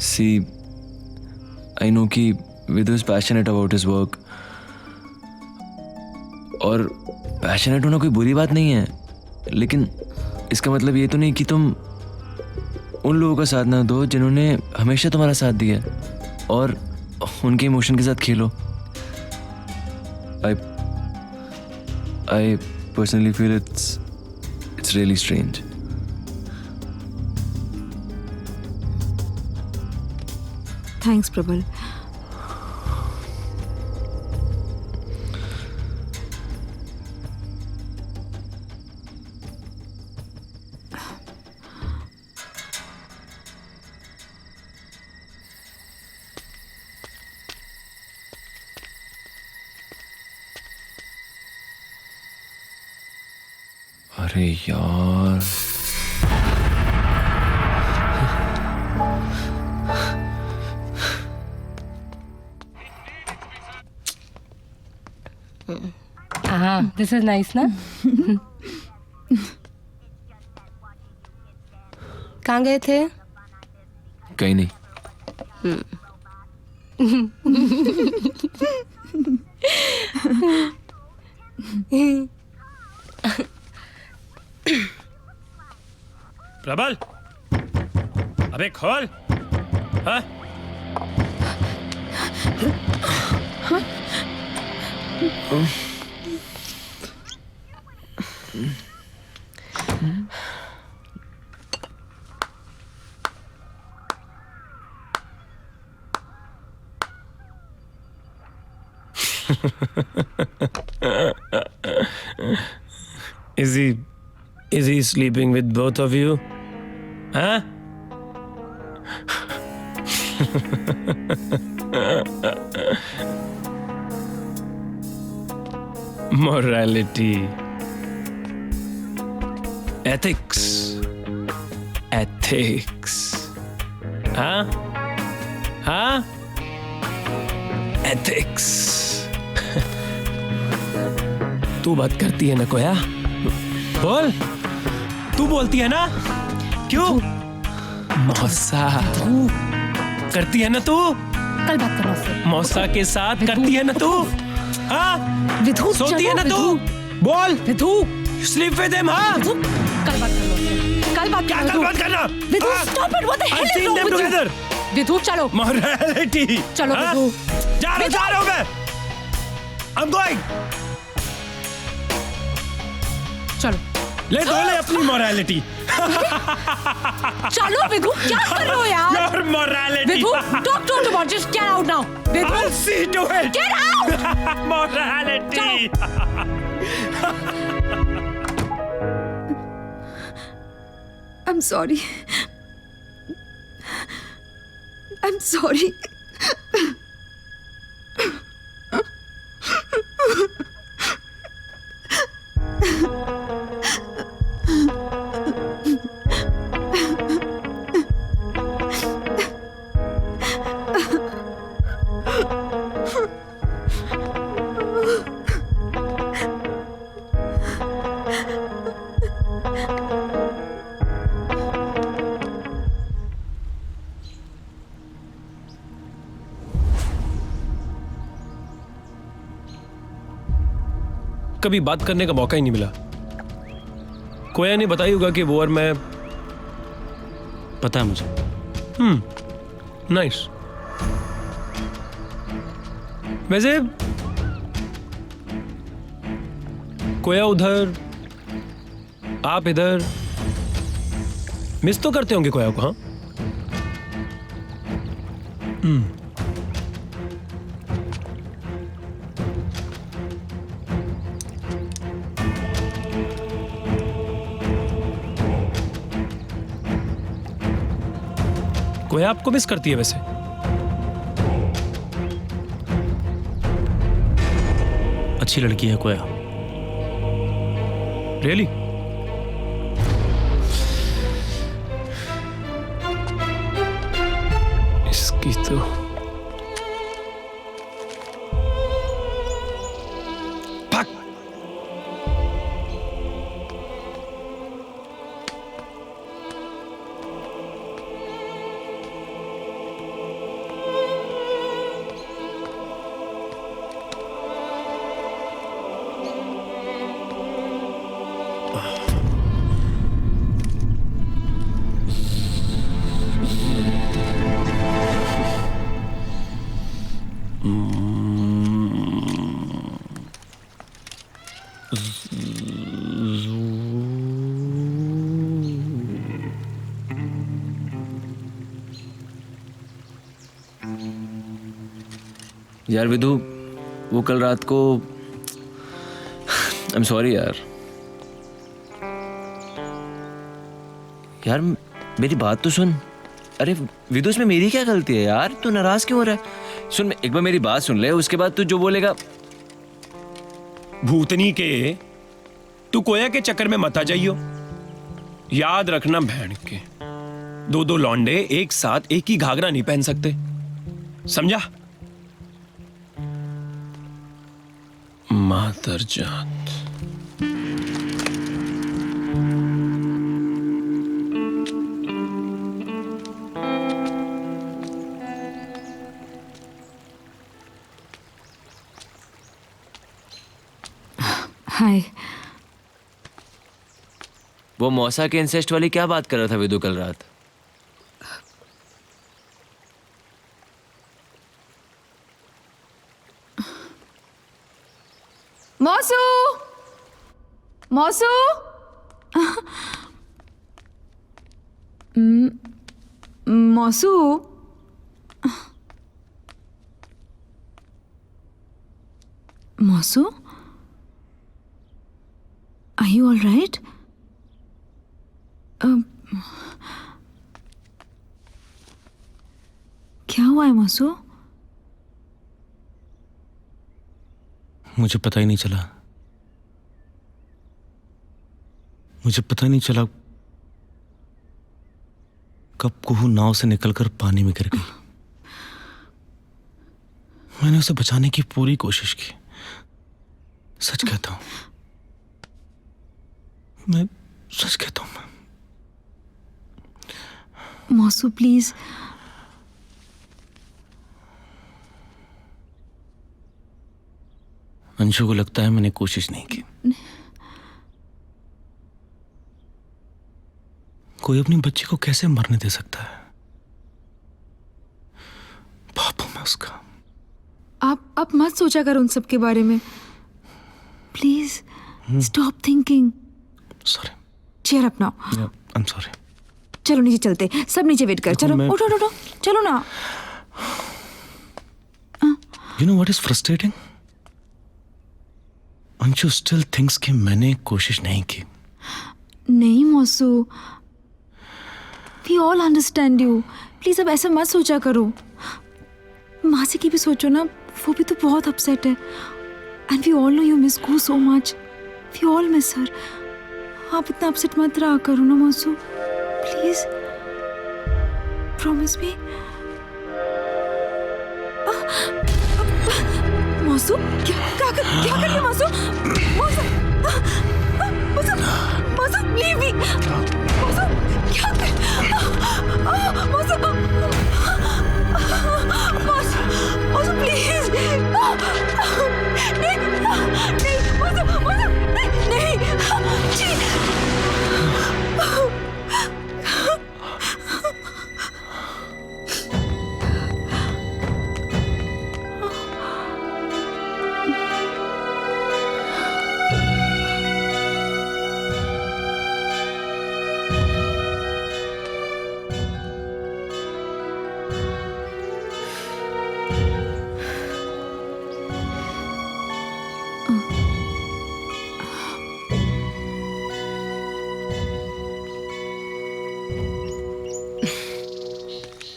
[SPEAKER 6] सी, आई नो कि Vidu is passionate about his work, और पैशनेट होना कोई बुरी बात नहीं है, लेकिन इसका मतलब ये तो नहीं कि तुम उन लोगों का साथ ना दो जिन्होंने हमेशा तुम्हारा साथ दिया, और उनके इमोशन के साथ खेलो। I personally feel it's really strange.
[SPEAKER 1] Thanks प्रबल।
[SPEAKER 6] अरे यार,
[SPEAKER 5] हाँ, this is nice ना? कहाँ गए थे?
[SPEAKER 6] कहीं नहीं।
[SPEAKER 3] प्रबल, अबे खोल। हाँ?
[SPEAKER 7] Is he sleeping with both of you? Huh? Morality. Ethics. Huh? Ethics. तू बात करती है ना कोया? बोल, तू बोलती है ना? क्यों? मौसा करती है ना तू?
[SPEAKER 5] कल बात करना उससे।
[SPEAKER 7] मौसा के साथ करती है ना तू? हाँ?
[SPEAKER 5] विधु,
[SPEAKER 7] सोती है ना तू? बोल,
[SPEAKER 5] विधु,
[SPEAKER 7] स्लीप विद हिम, हाँ?
[SPEAKER 5] विधु, कल बात करना। कल बात
[SPEAKER 7] क्या कल बात करना?
[SPEAKER 5] Vidhu, stop it, what the hell is wrong with you? Vidhu, चलो।
[SPEAKER 7] Morality.
[SPEAKER 5] चलो विधु।
[SPEAKER 7] जा रहा हूँ मैं। I'm going.
[SPEAKER 5] चलो।
[SPEAKER 7] ले अपनी morality.
[SPEAKER 5] चलो विधु, क्या कर रहे हो यार?
[SPEAKER 7] Your morality.
[SPEAKER 5] Vidhu, don't talk about, just get out now. Vidhu,
[SPEAKER 7] I'll see to it.
[SPEAKER 5] get out.
[SPEAKER 7] Morality.
[SPEAKER 9] I'm sorry. I'm sorry.
[SPEAKER 7] कभी बात करने का मौका ही नहीं मिला। कोया ने बताई होगा कि वो और मैं।
[SPEAKER 3] पता है मुझे।
[SPEAKER 7] नाइस। वैसे कोया उधर, आप इधर, मिस तो करते होंगे कोया को? हाँ। कोया आपको मिस करती है वैसे?
[SPEAKER 3] अच्छी लड़की है कोया।
[SPEAKER 7] रियली? इसकी तो
[SPEAKER 6] यार विदु, वो कल रात को आई एम सॉरी यार। यार मेरी बात तो सुन। अरे विदु, इसमें मेरी क्या गलती है यार? तू नाराज क्यों हो रहा है? सुन, एक बार मेरी बात सुन ले, उसके बाद तू जो बोलेगा।
[SPEAKER 7] भूतनी के, तू कोया के चक्कर में मत आ जाइयो। याद रखना बहन के, दो दो लौंडे एक साथ एक ही घाघरा नहीं पहन सकते, समझा? मातर जात।
[SPEAKER 1] हाय।
[SPEAKER 6] वो मौसा के इंसेस्ट वाली क्या बात कर रहा था विदु कल रात?
[SPEAKER 1] मौसू, मौसू, मौसू, मौसू, are you all right? क्या हुआ है मौसू?
[SPEAKER 3] मुझे पता ही नहीं चला। मुझे पता ही नहीं चला कब कुहू नाव से निकलकर पानी में गिर गई। मैंने उसे बचाने की पूरी कोशिश की, सच कहता हूं, मैं सच कहता हूं।
[SPEAKER 1] मौसू प्लीज।
[SPEAKER 3] अंशु को लगता है मैंने कोशिश नहीं की। कोई अपनी बच्ची को कैसे मरने दे सकता है? बाप हूं मैं उसका।
[SPEAKER 1] आप मत सोचा करो उन सब के बारे में, please stop thinking.
[SPEAKER 3] Sorry.
[SPEAKER 1] Cheer up now.
[SPEAKER 3] I am sorry.
[SPEAKER 1] चलो नीचे चलते, सब नीचे वेट कर। चलो उठो उठो, चलो ना।
[SPEAKER 3] You know what is frustrating? Anshu still thinks कि मैंने कोशिश नहीं की।
[SPEAKER 1] नहीं मौसू, we all understand you. Please अब ऐसा मत सोचा करो। मासी की भी सोचो ना, वो भी तो बहुत अपसेट है। And we all know you miss Gu so much. We all miss her. आप इतना अपसेट मत रहा करो ना मौसू, प्लीज। Promise me. मौसू, क्या कर रही है मौसू? मौसू, leave me. मौसू, क्या कर? मौसू, मौसू, please. नहीं, मौसू,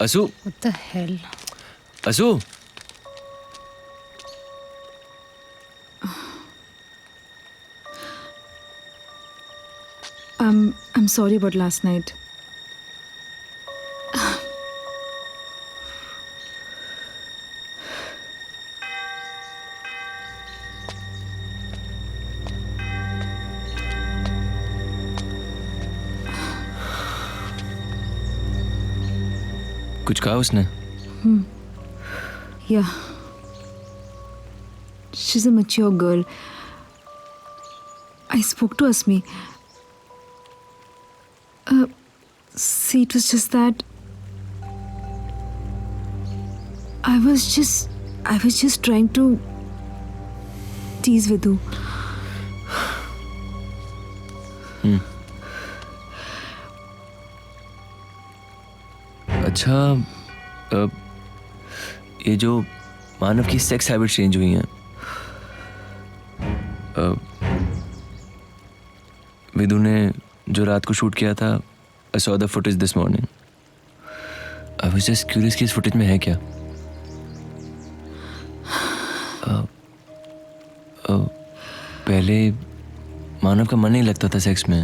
[SPEAKER 6] असू,
[SPEAKER 5] What the hell?
[SPEAKER 6] असू,
[SPEAKER 1] I'm sorry about last night.
[SPEAKER 6] कुछ कहा उसने?
[SPEAKER 1] Yeah. She's a mature girl. I spoke to Asmi. See, it was just that I was just trying to tease Vidhu.
[SPEAKER 6] अच्छा, ये जो मानव की सेक्स हैबिट चेंज हुई हैं, विदु ने जो रात को शूट किया था, I saw the footage this morning. I was just curious कि इस फुटेज में है क्या? पहले मानव का मन नहीं लगता था सेक्स में,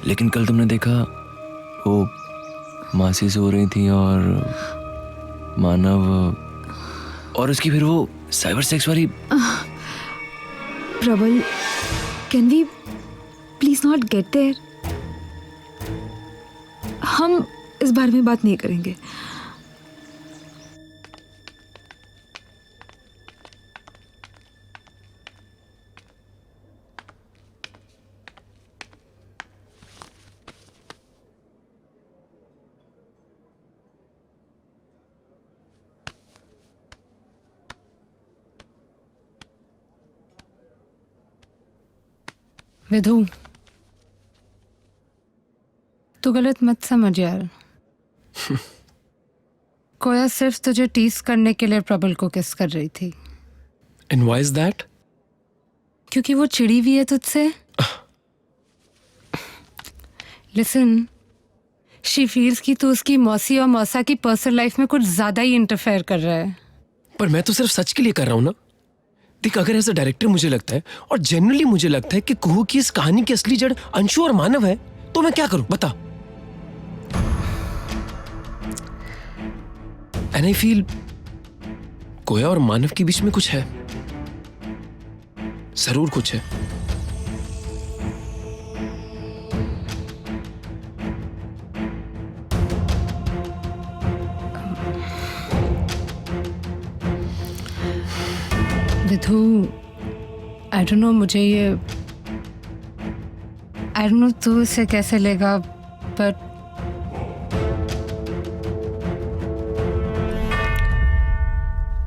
[SPEAKER 6] लेकिन कल तुमने देखा वो मासी सो रही थी और मानव और उसकी फिर वो साइबर सेक्स वाली।
[SPEAKER 1] Prabal, can we please not get there? हम इस बारे में बात नहीं करेंगे।
[SPEAKER 5] विधु, तू गलत मत समझ यार। कोया सिर्फ तुझे टीस करने के लिए प्रबल को किस कर रही थी।
[SPEAKER 7] And why is that?
[SPEAKER 5] क्योंकि वो चिड़ी हुई है तुझसे। लिसन, शी फील्स कि तू उसकी मौसी और मौसा की पर्सनल लाइफ में कुछ ज्यादा ही इंटरफेयर कर रहा है।
[SPEAKER 7] पर मैं तो सिर्फ सच के लिए कर रहा हूँ ना। देख, अगर एज अ डायरेक्टर मुझे लगता है और जनरली मुझे लगता है कि कुहू की इस कहानी की असली जड़ अंशु और मानव है, तो मैं क्या करूं बता। एंड आई फील कोया और मानव के बीच में कुछ है, जरूर कुछ है।
[SPEAKER 5] विधु, आई डोंट नो, मुझे ये आई डोंट नो तू इसे कैसे लेगा, but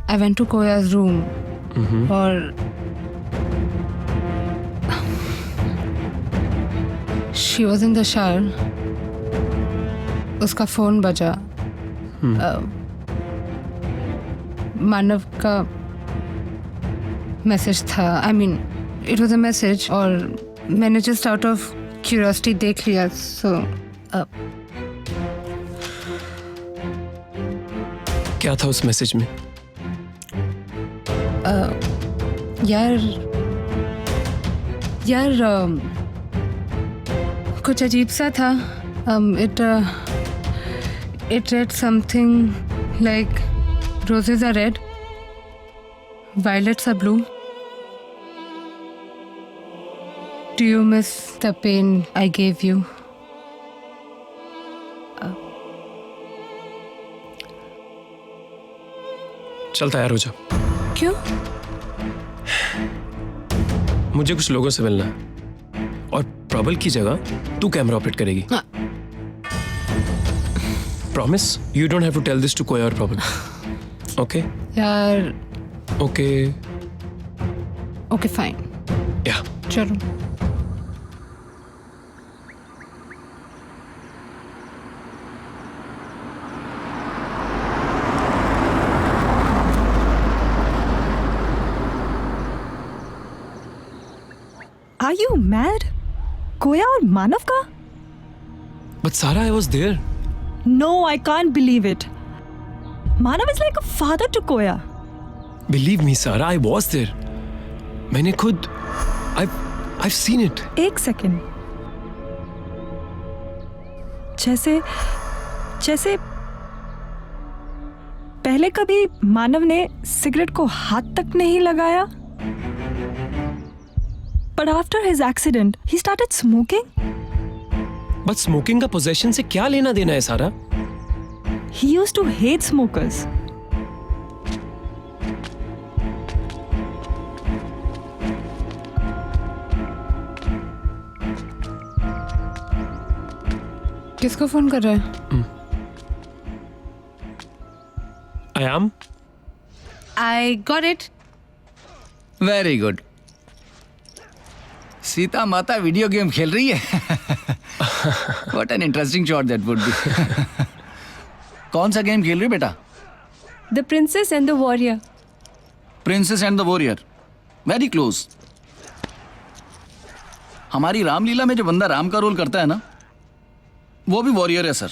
[SPEAKER 5] I went to Koya's room और she was in the shower. उसका फोन बजा। मानव का मैसेज था। I mean, it was a message और मैंने just out of curiosity देख लिया। So
[SPEAKER 7] क्या था उस मैसेज में?
[SPEAKER 5] यार कुछ अजीब सा था। It read something like roses are red, violets are blue. Do you miss the pain I gave you?
[SPEAKER 7] चल तैयार हो जा।
[SPEAKER 5] क्यों?
[SPEAKER 7] मुझे कुछ लोगों से मिलना है और प्रबल की जगह तू कैमरा ऑपरेट करेगी। Promise? You don't have to tell this to Koya और प्रबल। ओके
[SPEAKER 5] यार
[SPEAKER 7] ओके
[SPEAKER 5] ओके फाइन,
[SPEAKER 7] या
[SPEAKER 5] चलो।
[SPEAKER 9] Are you mad? कोया और मानव का?
[SPEAKER 7] But Sara, I was there.
[SPEAKER 9] No, I can't believe it. Manav is like a father to Koya.
[SPEAKER 7] Believe me सारा, I was there. मैंने खुद I've seen it.
[SPEAKER 9] एक second. जैसे पहले कभी मानव ने सिगरेट को हाथ तक नहीं लगाया. But after his accident, he started smoking.
[SPEAKER 7] But smoking का पोजेशन से क्या लेना देना है सारा?
[SPEAKER 9] He used to hate smokers.
[SPEAKER 5] किसको फोन कर रहा है?
[SPEAKER 7] आयाम,
[SPEAKER 5] I got it.
[SPEAKER 10] Very good. Sita माता वीडियो गेम खेल रही है. What an interesting shot that would be. कौन सा गेम खेल रही बेटा?
[SPEAKER 5] The princess and the warrior.
[SPEAKER 10] Princess and the warrior. Very close. हमारी रामलीला में जो बंदा राम का रोल करता है ना, वो भी वॉरियर है सर.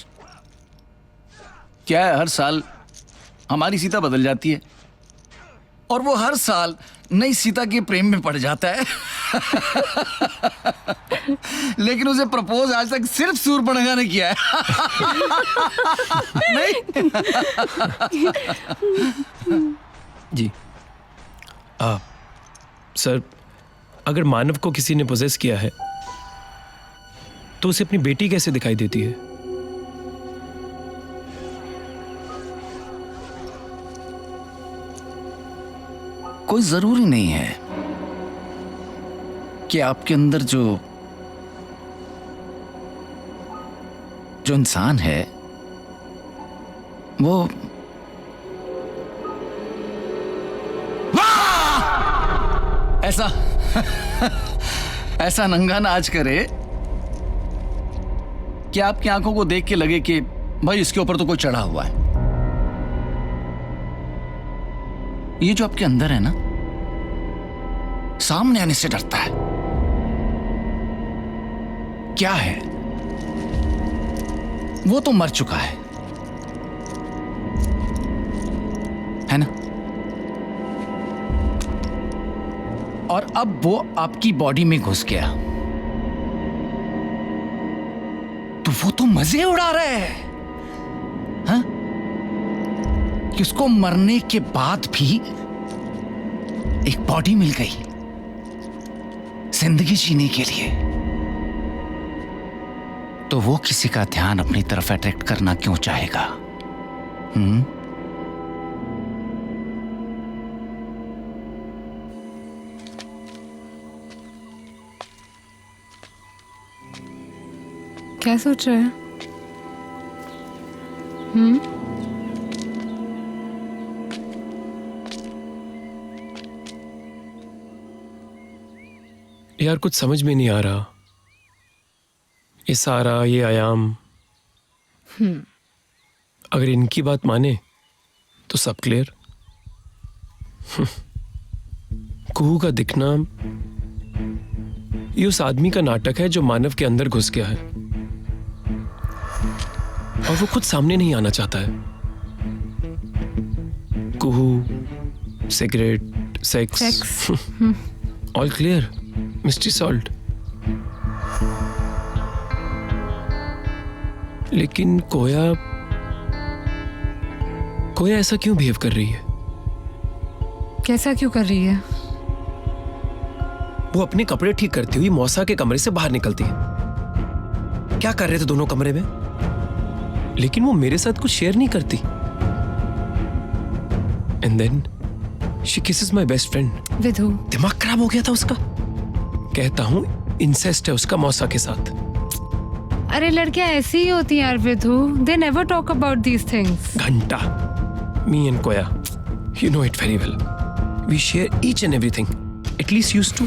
[SPEAKER 10] क्या है, हर साल हमारी सीता बदल जाती है और वो हर साल नई सीता के प्रेम में पड़ जाता है. लेकिन उसे प्रपोज आज तक सिर्फ सूर्पणखा ने किया है. नहीं.
[SPEAKER 7] जी. सर, अगर मानव को किसी ने पोजेस किया है तो उसे अपनी बेटी कैसे दिखाई देती है?
[SPEAKER 10] कोई जरूरी नहीं है कि आपके अंदर जो इंसान है वो ऐसा ऐसा नंगा नाच करे कि आपकी आंखों को देख के लगे कि भाई इसके ऊपर तो कोई चढ़ा हुआ है. ये जो आपके अंदर है ना, सामने आने से डरता है. क्या है? वो तो मर चुका है ना? और अब वो आपकी बॉडी में घुस गया तो वो तो मजे उड़ा रहा है, हाँ? कि उसको मरने के बाद भी एक बॉडी मिल गई जिंदगी जीने के लिए. तो वो किसी का ध्यान अपनी तरफ अट्रैक्ट करना क्यों चाहेगा?
[SPEAKER 5] क्या सोच रहे हैं?
[SPEAKER 7] यार कुछ समझ में नहीं आ रहा. ये सारा, ये आयाम, अगर इनकी बात माने तो सब क्लियर. कुहू का दिखना ये उस आदमी का नाटक है जो मानव के अंदर घुस गया है और वो खुद सामने नहीं आना चाहता है. Kuhu, cigarette, sex, all clear. Mystery solved. लेकिन कोया ऐसा क्यों बिहेव कर रही है?
[SPEAKER 5] कैसा क्यों कर रही है?
[SPEAKER 7] वो अपने कपड़े ठीक करती हुई मौसा के कमरे से बाहर निकलती है. क्या कर रहे थे दोनों कमरे में? लेकिन वो मेरे साथ कुछ शेयर नहीं करती. And then she kisses my best friend.
[SPEAKER 5] Vidhu,
[SPEAKER 7] दिमाग खराब हो गया था उसका. कहता हूं इंसेस्ट है उसका मौसा के साथ.
[SPEAKER 5] अरे लड़कियां ऐसी ही होती हैं यार Vidhu. They never talk about these things.
[SPEAKER 7] घंटा, me and Koya, you know it very well. We share each and everything. At least used to.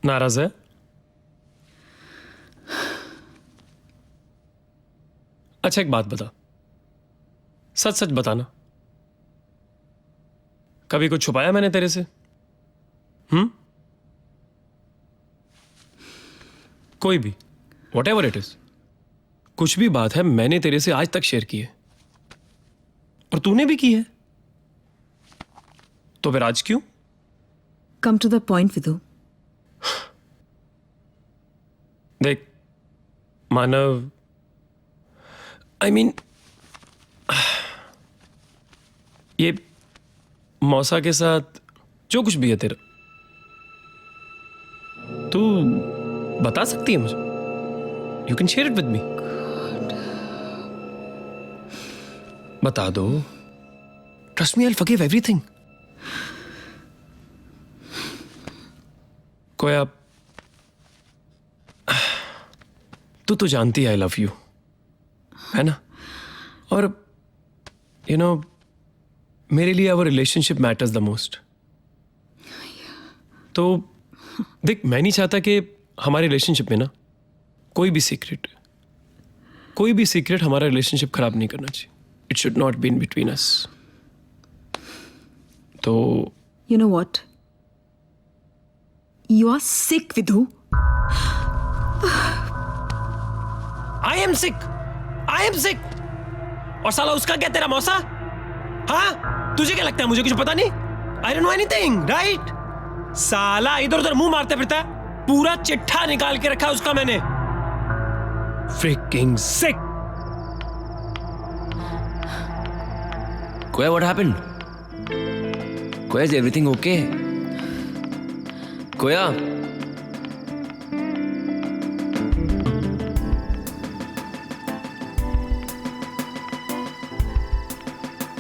[SPEAKER 7] नाराज है? अच्छा एक बात बता, सच सच बताना, कभी कुछ छुपाया मैंने तेरे से? कोई भी, वॉट एवर इट इज, कुछ भी बात है मैंने तेरे से आज तक शेयर की है और तूने भी की है, तो फिर आज क्यों?
[SPEAKER 1] Come to the point Vidu.
[SPEAKER 7] देख मानव, आई मीन ये मौसा के साथ जो कुछ भी है तेरा, तू बता सकती है मुझे, you can share it with me. बता दो, trust me, I will forgive everything. Koya, तू तो जानती है आई लव यू, है ना? और यू नो मेरे लिए our relationship matters the most. तो देख, मैं नहीं चाहता कि हमारे रिलेशनशिप में ना कोई भी सीक्रेट हमारा रिलेशनशिप खराब नहीं करना चाहिए। It should not be in between us. तो
[SPEAKER 1] you know what, you are sick Vidu.
[SPEAKER 7] I am sick. और साला उसका क्या, तेरा मौसा? हाँ, तुझे क्या लगता है मुझे कुछ पता नहीं? I don't know anything, right? साला इधर उधर मुंह मारते फिरता है, पूरा चिट्ठा निकाल के रखा उसका मैंने। Freaking sick.
[SPEAKER 6] Koya, what happened? Koya, is everything okay? Koya,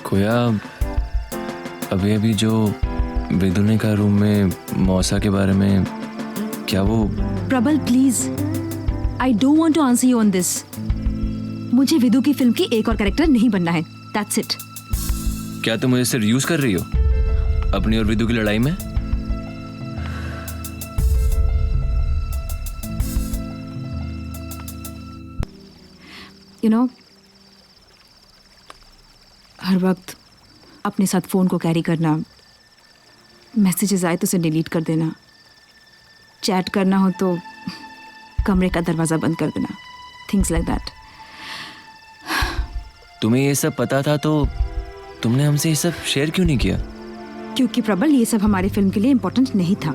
[SPEAKER 6] Koya, अभी जो विदु ने कहा रूम में मौसा के बारे में, क्या वो?
[SPEAKER 1] Prabal please, I don't want to answer you on this. मुझे विदु की फिल्म की एक और कैरेक्टर नहीं बनना है, दैट्स इट।
[SPEAKER 6] क्या तुम मुझे सिर्फ यूज कर रही हो अपनी और विदु की लड़ाई में?
[SPEAKER 1] यू नो, हर वक्त अपने साथ फ़ोन को कैरी करना, मैसेजेस आए तो उसे डिलीट कर देना, चैट करना हो तो कमरे का दरवाज़ा बंद कर देना, थिंग्स लाइक दैट।
[SPEAKER 6] तुम्हें ये सब पता था तो तुमने हमसे ये सब शेयर क्यों नहीं किया?
[SPEAKER 1] क्योंकि प्रबल, ये सब हमारी फिल्म के लिए इम्पोर्टेंट नहीं था।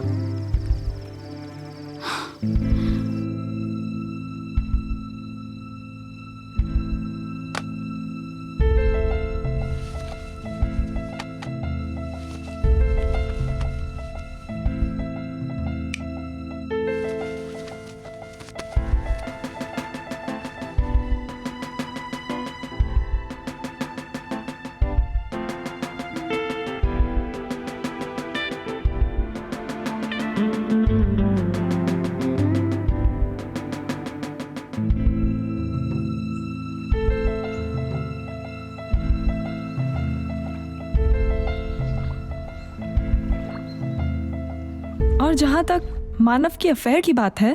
[SPEAKER 9] और जहां तक मानव की अफेयर की बात है,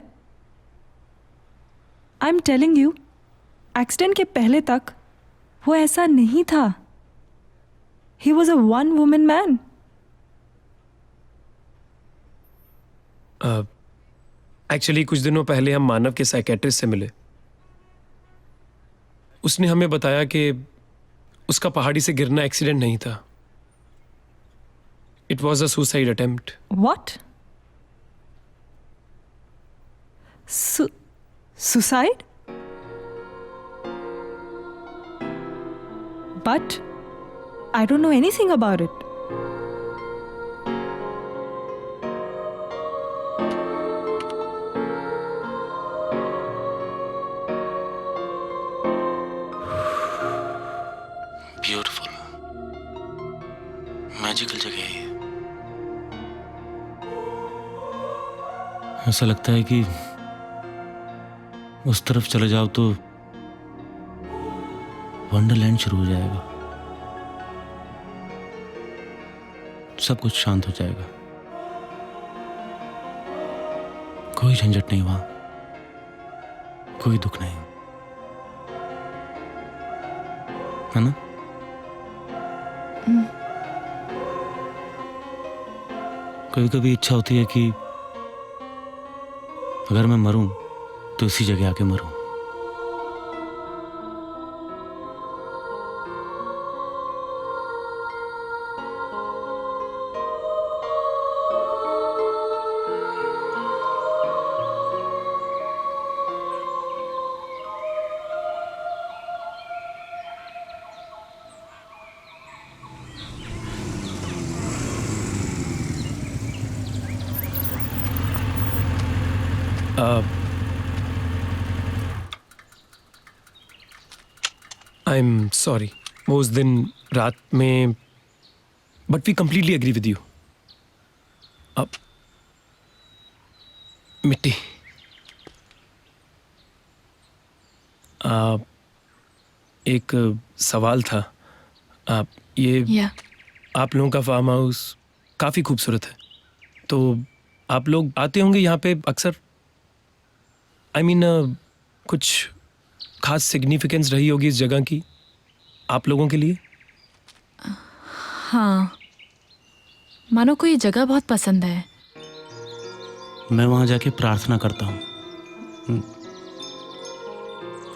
[SPEAKER 9] I am telling you, accident के पहले तक वो ऐसा नहीं था। He was a one women man.
[SPEAKER 7] Actually कुछ दिनों पहले हम मानव के साइकेट्रिस्ट से मिले। उसने हमें बताया कि उसका पहाड़ी से गिरना एक्सीडेंट नहीं था, it was a suicide attempt.
[SPEAKER 9] What? Suicide? But I don't know anything about it.
[SPEAKER 3] Beautiful, magical जगह है ये। ऐसा लगता है कि उस तरफ चले जाओ तो वंडरलैंड शुरू हो जाएगा, सब कुछ शांत हो जाएगा। कोई झंझट नहीं हुआ, कोई दुख नहीं, है ना? कभी कभी इच्छा होती है कि अगर मैं मरूं तो इसी जगह आके मरूं।
[SPEAKER 7] आई एम सॉरी, वो उस दिन रात में, but we completely agree with you. अब मिट्टी, एक सवाल था। ये आप लोगों का फार्म हाउस काफ़ी खूबसूरत है, तो आप लोग आते होंगे यहाँ पे अक्सर? आई मीन कुछ खास सिग्निफिकेंस रही होगी इस जगह की आप लोगों के लिए?
[SPEAKER 4] हाँ, मानो को ये जगह बहुत पसंद है।
[SPEAKER 3] मैं वहां जाके प्रार्थना करता हूँ,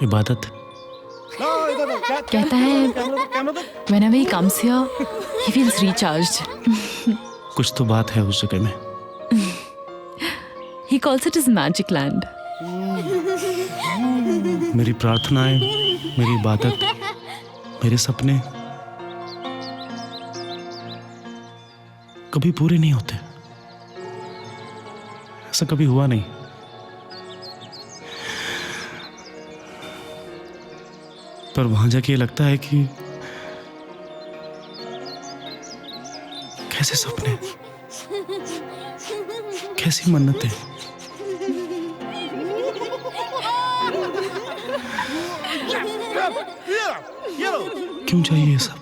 [SPEAKER 3] इबादत।
[SPEAKER 4] कहता है whenever he comes here, he feels recharged.
[SPEAKER 3] कुछ तो बात है उस जगह में।
[SPEAKER 4] He calls it his magic land.
[SPEAKER 3] मेरी प्रार्थनाएं, मेरी इबादत, मेरे सपने कभी पूरे नहीं होते। ऐसा कभी हुआ नहीं। पर वहां जाके लगता है कि कैसे सपने, कैसी मन्नतें। क्यों चाहिए ये सब?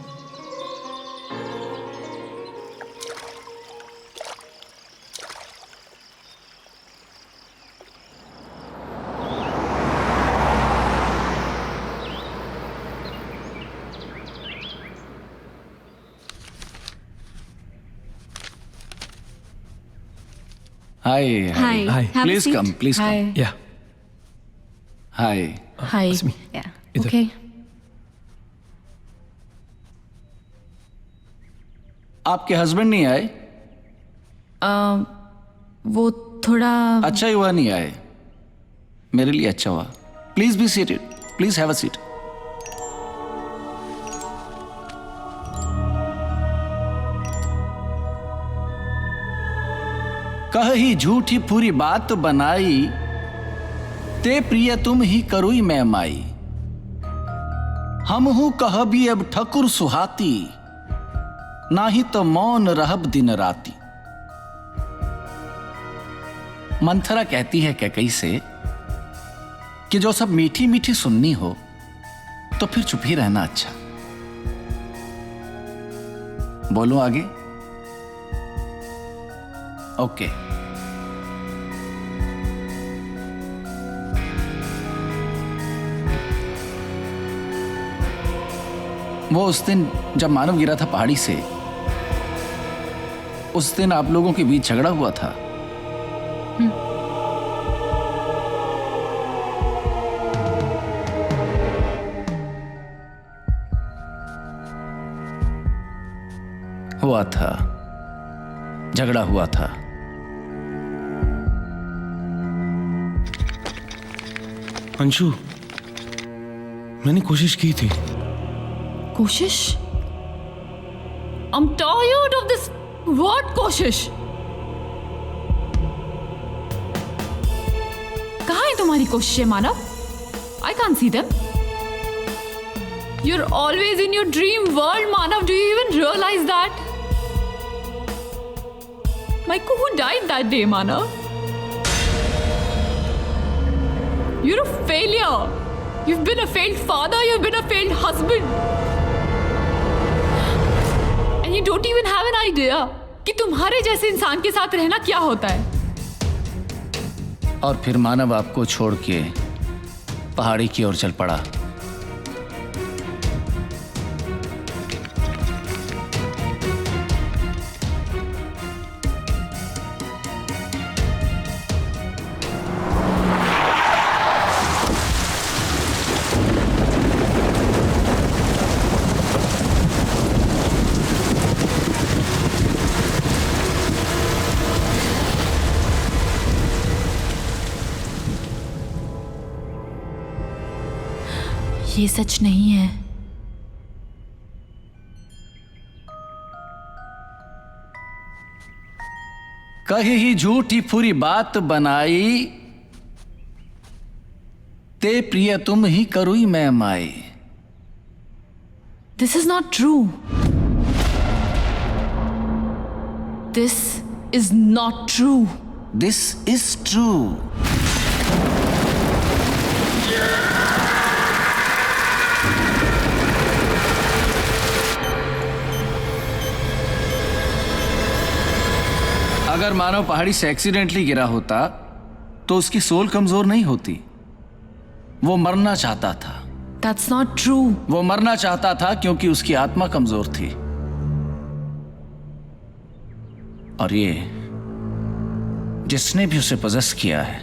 [SPEAKER 10] Hi.
[SPEAKER 4] Hi.
[SPEAKER 7] Hi.
[SPEAKER 4] Have a
[SPEAKER 10] Please
[SPEAKER 4] seat.
[SPEAKER 10] come. Please come.
[SPEAKER 7] या
[SPEAKER 10] Hi.
[SPEAKER 4] Hi.
[SPEAKER 7] अस्मी,
[SPEAKER 4] Yeah.
[SPEAKER 7] इधर।
[SPEAKER 4] Okay.
[SPEAKER 10] आपके हस्बैंड नहीं आए?
[SPEAKER 4] वो थोड़ा
[SPEAKER 10] अच्छा ही हुआ नहीं आए, मेरे लिए अच्छा हुआ। Please be seated, please have a seat. कही झूठी पूरी बात बनाई, ते प्रिय तुम ही करुई मैं माई। हम हूं कह भी अब ठकुर सुहाती, नाही तो मौन रहब दिन राती। मंथरा कहती है कैकई से कि जो सब मीठी मीठी सुननी हो तो फिर चुप ही रहना अच्छा। बोलो आगे। ओके। वो उस दिन जब मानव गिरा था पहाड़ी से, उस दिन आप लोगों के बीच झगड़ा हुआ था। हुआ था, झगड़ा हुआ था।
[SPEAKER 3] अंशु, मैंने कोशिश की थी।
[SPEAKER 4] कोशिश? I'm tired of this word कोशिश। कहाँ है तुम्हारी कोशिशें मानव? I can't see them. You're always in your dream world, Manav. Do you even realize that? Maiko, who died that day, Manav? You're a failure. You've been a failed father. You've been a failed husband. And you don't even have an idea कि तुम्हारे जैसे इंसान के साथ रहना क्या होता है।
[SPEAKER 10] और फिर मानव आपको छोड़ के पहाड़ी की ओर चल पड़ा।
[SPEAKER 4] ये सच नहीं है।
[SPEAKER 10] कही ही झूठी पूरी बात बनाई, ते प्रिय तुम ही करुई मैं माई।
[SPEAKER 4] This is not true. This is not true.
[SPEAKER 10] This is true. अगर मानव पहाड़ी से एक्सीडेंटली गिरा होता तो उसकी सोल कमजोर नहीं होती। वो मरना चाहता था।
[SPEAKER 4] That's not true.
[SPEAKER 10] वो मरना चाहता था क्योंकि उसकी आत्मा कमजोर थी। और ये जिसने भी उसे पजेस किया है,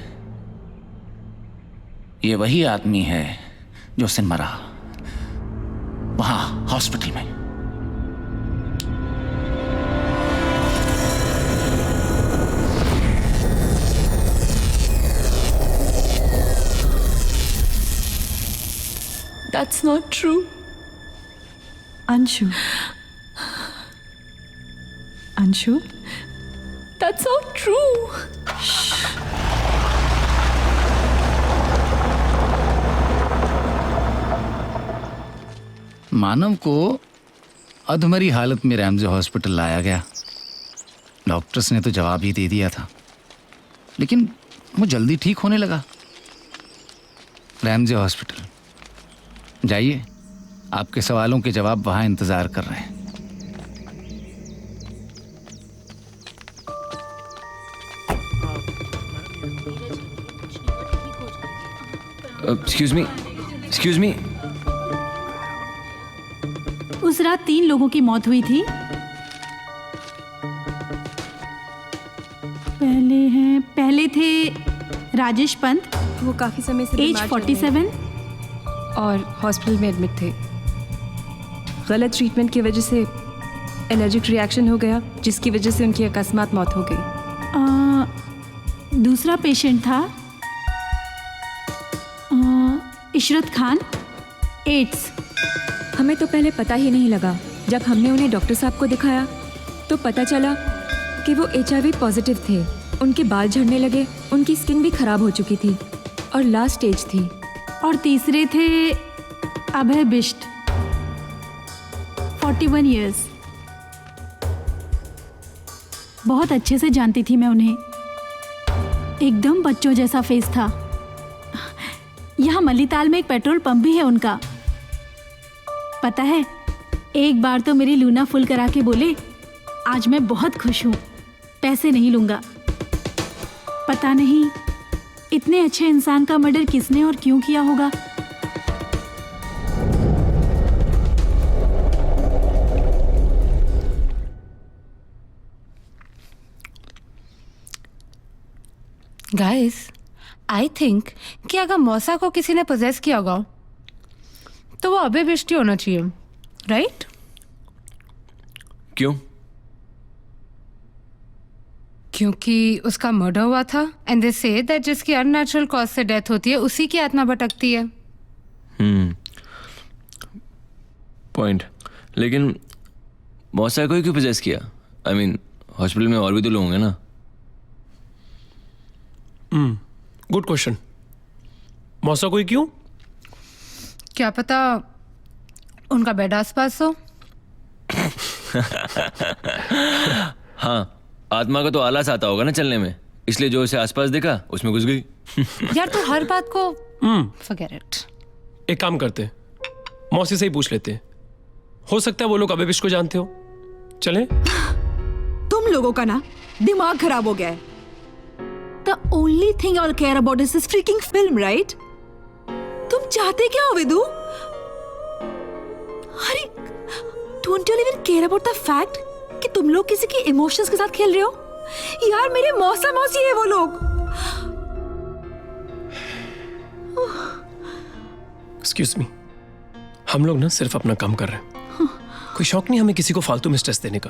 [SPEAKER 10] ये वही आदमी है जो उस दिन मरा वहां हॉस्पिटल में।
[SPEAKER 4] That's not true.
[SPEAKER 9] Anshu. Anshu?
[SPEAKER 4] That's not true.
[SPEAKER 10] मानव को अधमरी हालत में रैमजे हॉस्पिटल लाया गया। डॉक्टर्स ने तो जवाब ही दे दिया था, लेकिन वो जल्दी ठीक होने लगा। रैमजे हॉस्पिटल जाइए, आपके सवालों के जवाब वहां इंतजार कर रहे हैं।
[SPEAKER 6] Excuse me.
[SPEAKER 2] उस रात 3 लोगों की मौत हुई थी। पहले थे राजेश पंत,
[SPEAKER 12] वो काफ़ी समय से
[SPEAKER 2] एज 47,
[SPEAKER 12] और हॉस्पिटल में एडमिट थे। गलत ट्रीटमेंट की वजह से एलर्जिक रिएक्शन हो गया, जिसकी वजह से उनकी अकस्मात मौत हो गई।
[SPEAKER 2] दूसरा पेशेंट था इशरत खान, एड्स।
[SPEAKER 12] हमें तो पहले पता ही नहीं लगा। जब हमने उन्हें डॉक्टर साहब को दिखाया तो पता चला कि वो HIV पॉजिटिव थे। उनके बाल झड़ने लगे, उनकी स्किन भी खराब हो चुकी थी और लास्ट स्टेज थी।
[SPEAKER 2] और तीसरे थे अभय बिष्ट, 41 इयर्स। बहुत अच्छे से जानती थी मैं उन्हें, एकदम बच्चों जैसा फेस था। यहाँ मल्लीताल में एक पेट्रोल पंप भी है उनका। पता है, एक बार तो मेरी लूना फुल करा के बोले, आज मैं बहुत खुश हूँ, पैसे नहीं लूँगा। पता नहीं इतने अच्छे इंसान का मर्डर किसने और क्यों किया होगा।
[SPEAKER 5] गाइस, आई थिंक कि अगर मौसा को किसी ने पोजेस किया होगा तो वो अभय बिष्ट ही होना चाहिए, राइट?
[SPEAKER 6] क्यों?
[SPEAKER 5] क्योंकि उसका मर्डर हुआ था एंड दे से दैट जिसकी अननेचुरल कॉज से डेथ होती है उसी की आत्मा भटकती है।
[SPEAKER 6] पॉइंट। लेकिन मौसा को ही क्यों पोजेस किया? आई मीन हॉस्पिटल में और भी तो लोग होंगे ना।
[SPEAKER 7] Good question. मौसा को ही क्यों?
[SPEAKER 5] क्या पता उनका बेड आसपास हो।
[SPEAKER 6] हाँ, आत्मा का तो आलस आता होगा ना चलने में, इसलिए जो उसे आसपास देखा उसमें घुस गई।
[SPEAKER 5] यार तू हर बात को फॉरगेट इट।
[SPEAKER 7] एक काम करते, मौसी से ही पूछ लेते। हो सकता है वो लोग अभय बिष्ट को जानते हो। चलें?
[SPEAKER 13] तुम लोगों का ना दिमाग खराब हो गया है।
[SPEAKER 1] The only thing I'll care about is this freaking film, right? तुम चाहते क्या हो विदु? अरे, don't you even care about the fact कि तुम लोग किसी की इमोशंस के साथ खेल रहे हो? यार मेरे मौसा मौसी है वो लोग.
[SPEAKER 7] एक्सक्यूज मी, हम लोग ना सिर्फ अपना काम कर रहे हैं. कोई शौक नहीं हमें किसी को फालतू में स्ट्रेस देने का.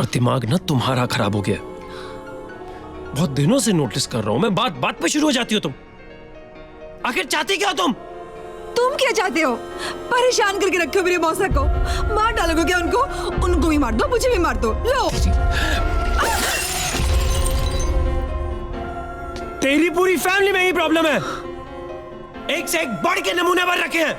[SPEAKER 7] और दिमाग ना तुम्हारा खराब हो गया. बहुत दिनों से नोटिस कर रहा हूं मैं, बात बात पे शुरू हो जाती हो तुम. आखिर चाहती क्या हो तुम?
[SPEAKER 1] तुम क्या चाहते हो? परेशान करके रखे हो मेरे मौसा को. मार डालोगे क्या उनको? उनको भी मार दो, मुझे भी मार दो. लो.
[SPEAKER 7] तेरी पूरी फैमिली में ही प्रॉब्लम है. एक से एक बढ़ के नमूने भर रखे हैं.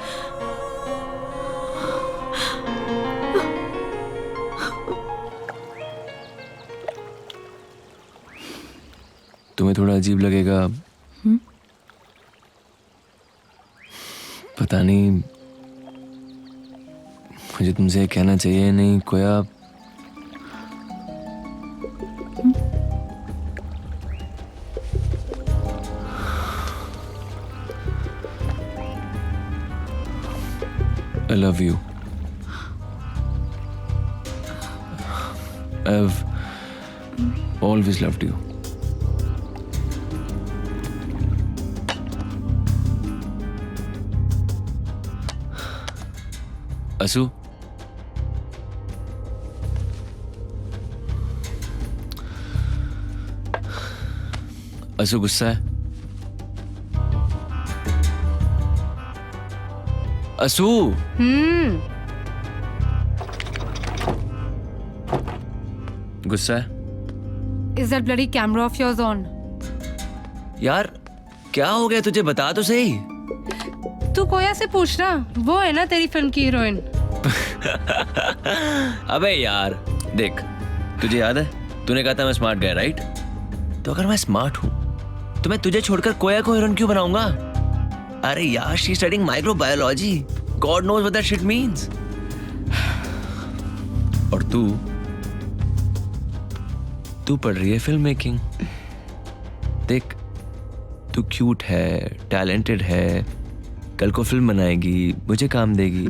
[SPEAKER 6] तुम्हें थोड़ा अजीब लगेगा. पता नहीं मुझे तुमसे कहना चाहिए नहीं कोया. I love you. I've always loved you. असू, असू गुस्सा है? असू. गुस्सा है?
[SPEAKER 5] Is that bloody camera of yours on?
[SPEAKER 6] यार क्या हो गया तुझे, बता तो सही.
[SPEAKER 5] तू कोया से पूछना, वो है ना तेरी फिल्म की हीरोइन.
[SPEAKER 6] अबे यार देख, तुझे याद है तूने कहा था मैं स्मार्ट गया, राइट? तो अगर मैं स्मार्ट हूं तो मैं तुझे छोड़कर कोया को हीरोइन क्यों बनाऊंगा? अरे यार, she studying microbiology. God knows what that shit means. और तू पढ़ रही है फिल्म मेकिंग. देख, तू क्यूट है, टैलेंटेड है, कल को फिल्म बनाएगी, मुझे काम देगी.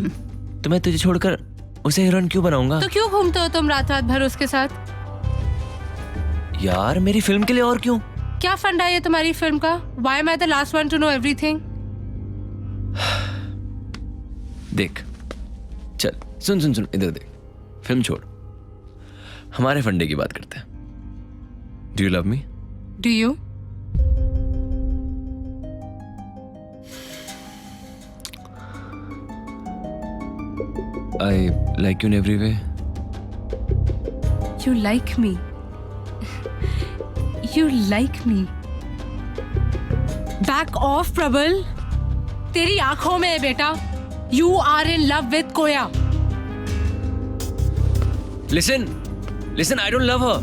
[SPEAKER 6] तो मैं तुझे छोड़कर उसे हीरोइन क्यों बनाऊंगा?
[SPEAKER 5] तो क्यों घूमते हो तुम रात भर उसके साथ?
[SPEAKER 6] यार मेरी फिल्म के लिए, और क्यों?
[SPEAKER 5] क्या फंडा है तुम्हारी फिल्म का? Why am I the last one to know everything?
[SPEAKER 6] देख, चल सुन इधर देख. फिल्म छोड़, हमारे फंडे की बात करते हैं. Do you love me?
[SPEAKER 5] Do you?
[SPEAKER 6] I like you in every way.
[SPEAKER 5] You like me. You like me. Back off, Prabal. तेरी आंखों में है बेटा. You are in love with Koya.
[SPEAKER 6] Listen, I don't love her.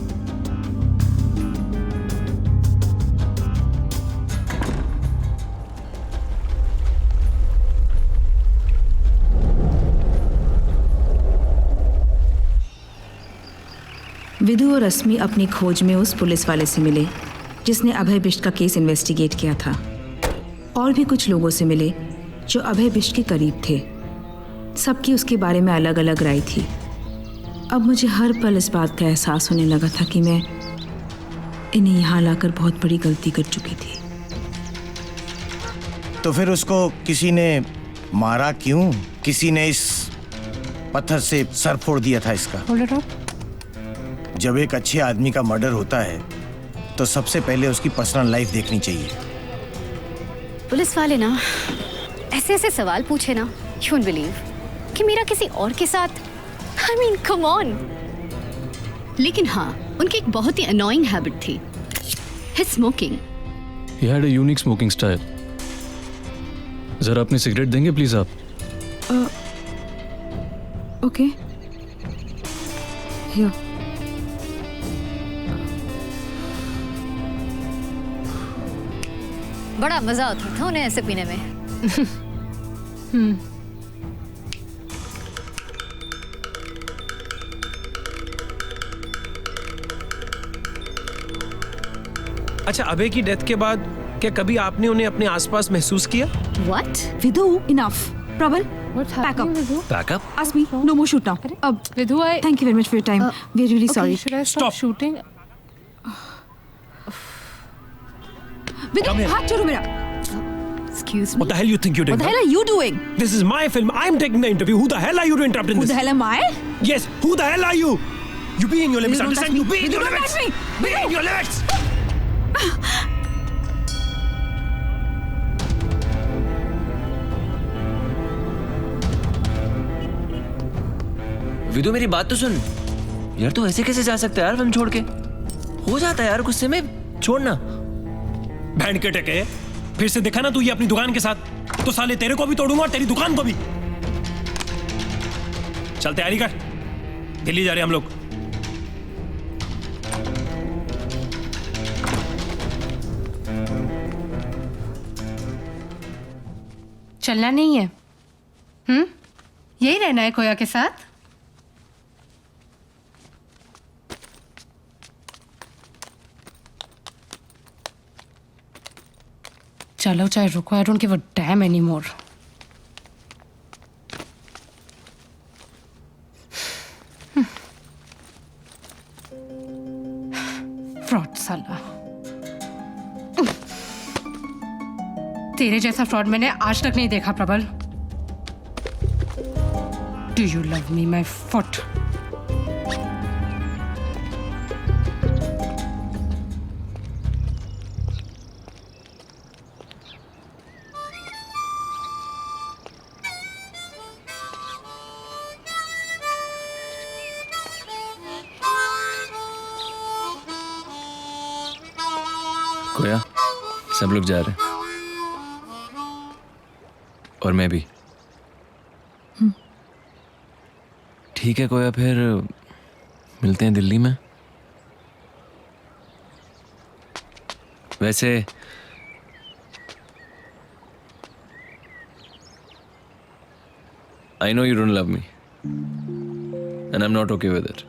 [SPEAKER 1] विदु और रश्मि अपनी खोज में उस पुलिस वाले से मिले जिसने अभय बिष्ट का केस इन्वेस्टिगेट किया था. और भी कुछ लोगों से मिले जो अभय बिष्ट के करीब थे. सबकी उसके बारे में अलग अलग राय थी. अब मुझे हर पल इस बात का एहसास होने लगा था कि मैं इन्हें यहाँ लाकर बहुत बड़ी गलती कर चुकी थी.
[SPEAKER 10] तो फिर उसको किसी ने मारा क्यों? किसी ने इस पत्थर से सर फोड़ दिया था इसका. जब एक अच्छे आदमी का मर्डर होता है तो सबसे पहले उसकी पर्सनल लाइफ देखनी चाहिए.
[SPEAKER 13] पुलिस वाले ना ऐसे ऐसे सवाल पूछे ना, यू वोंट बिलीव कि मेरा किसी और के साथ, आई मीन कम ऑन. लेकिन हाँ, उनकी एक बहुत ही अनोइंग हैबिट थी, his smoking.
[SPEAKER 14] He had a unique smoking style. जरा अपनी सिगरेट देंगे प्लीज आप?
[SPEAKER 1] ओके. या
[SPEAKER 13] बड़ा मजा आता था उन्हें ऐसे पीने में.
[SPEAKER 7] अच्छा, अभय की डेथ के बाद क्या कभी आपने उन्हें अपने आसपास महसूस किया?
[SPEAKER 13] What?
[SPEAKER 1] विदु, enough. Prabal, pack up.
[SPEAKER 6] Backup?
[SPEAKER 1] Ask me, no more shoot now.
[SPEAKER 5] Vidhu,
[SPEAKER 1] Thank you very much for your time. We're really sorry.
[SPEAKER 5] should I stop shooting?
[SPEAKER 1] विदु, हाथ छोड़ो मेरा.
[SPEAKER 13] Excuse me.
[SPEAKER 7] What the hell you think you're doing?
[SPEAKER 1] What the hell are you doing?
[SPEAKER 7] This is my film. I'm taking the interview. Who the hell are you to interrupt in
[SPEAKER 1] Who
[SPEAKER 7] this?
[SPEAKER 1] the hell am I?
[SPEAKER 7] Yes, who the hell are you? You be in your limits.
[SPEAKER 1] Don't touch
[SPEAKER 7] Understand?
[SPEAKER 1] me.
[SPEAKER 7] You be in your
[SPEAKER 1] Don't
[SPEAKER 7] limits.
[SPEAKER 1] touch me.
[SPEAKER 7] Be in your limits.
[SPEAKER 6] विदु मेरी बात तो सुन यार, तू ऐसे कैसे जा सकता है यार फिल्म छोड़ के? हो जाता है यार गुस्से में, छोड़ना।
[SPEAKER 7] बैंड के टके फिर से देखा ना तू ये अपनी दुकान के साथ, तो साले तेरे को भी तोड़ूंगा और तेरी दुकान को भी। चल तैयारी कर, दिल्ली जा रहे हैं हम लोग।
[SPEAKER 5] चलना नहीं है? यही रहना है कोया के साथ? चलो चाहे रुको, I don't give a dam anymore. Fraud साला, तेरे जैसा फ्रॉड मैंने आज तक नहीं देखा Prabal. Do you love me my foot?
[SPEAKER 6] Koya, सब लोग जा रहे हैं और मैं भी। ठीक है कोया, फिर मिलते हैं दिल्ली में। वैसे I know you don't love me and I'm not okay with it.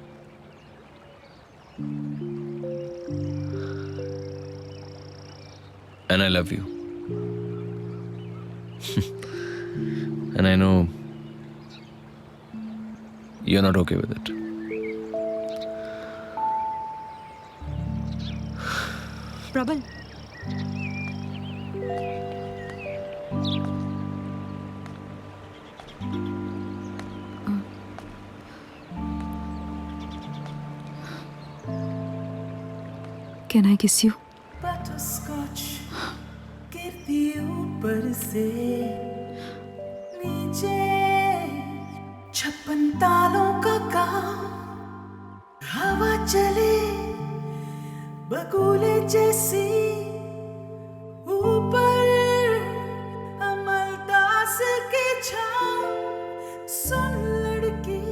[SPEAKER 6] And I love you. And I know you're not okay with it.
[SPEAKER 1] Prabal. Can I kiss you?
[SPEAKER 15] Butterscotch गिरती ऊपर से नीचे, 56 तालों का काम, हवा चले बगुले जैसी, ऊपर अमलदास की छाँव। सुन लड़की,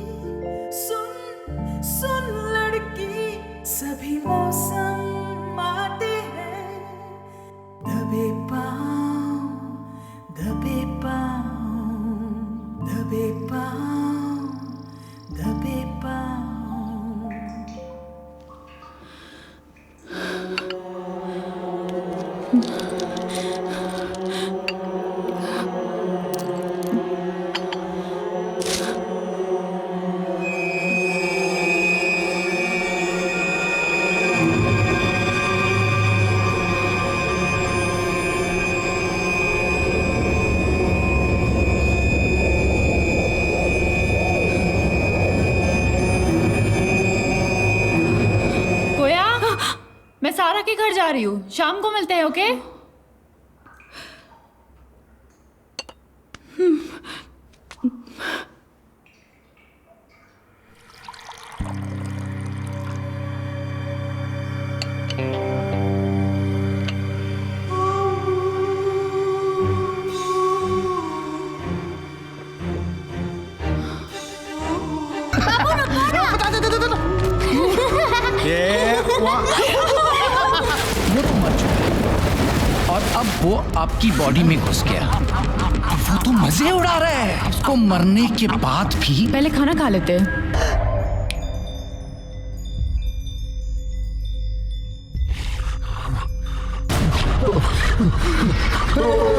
[SPEAKER 15] सुन लड़की, सभी मौसम आते हैं, दबे पाँव, दबे पाँव, दबे पाँव, दबे पाँव।
[SPEAKER 4] मैं सारा के घर जा रही हूँ, शाम को मिलते हैं, ओके?
[SPEAKER 16] और अब वो आपकी बॉडी में घुस गया। वो तो मजे उड़ा रहा है, उसको मरने के बाद भी।
[SPEAKER 4] पहले खाना खा लेते हैं।
[SPEAKER 15] Oh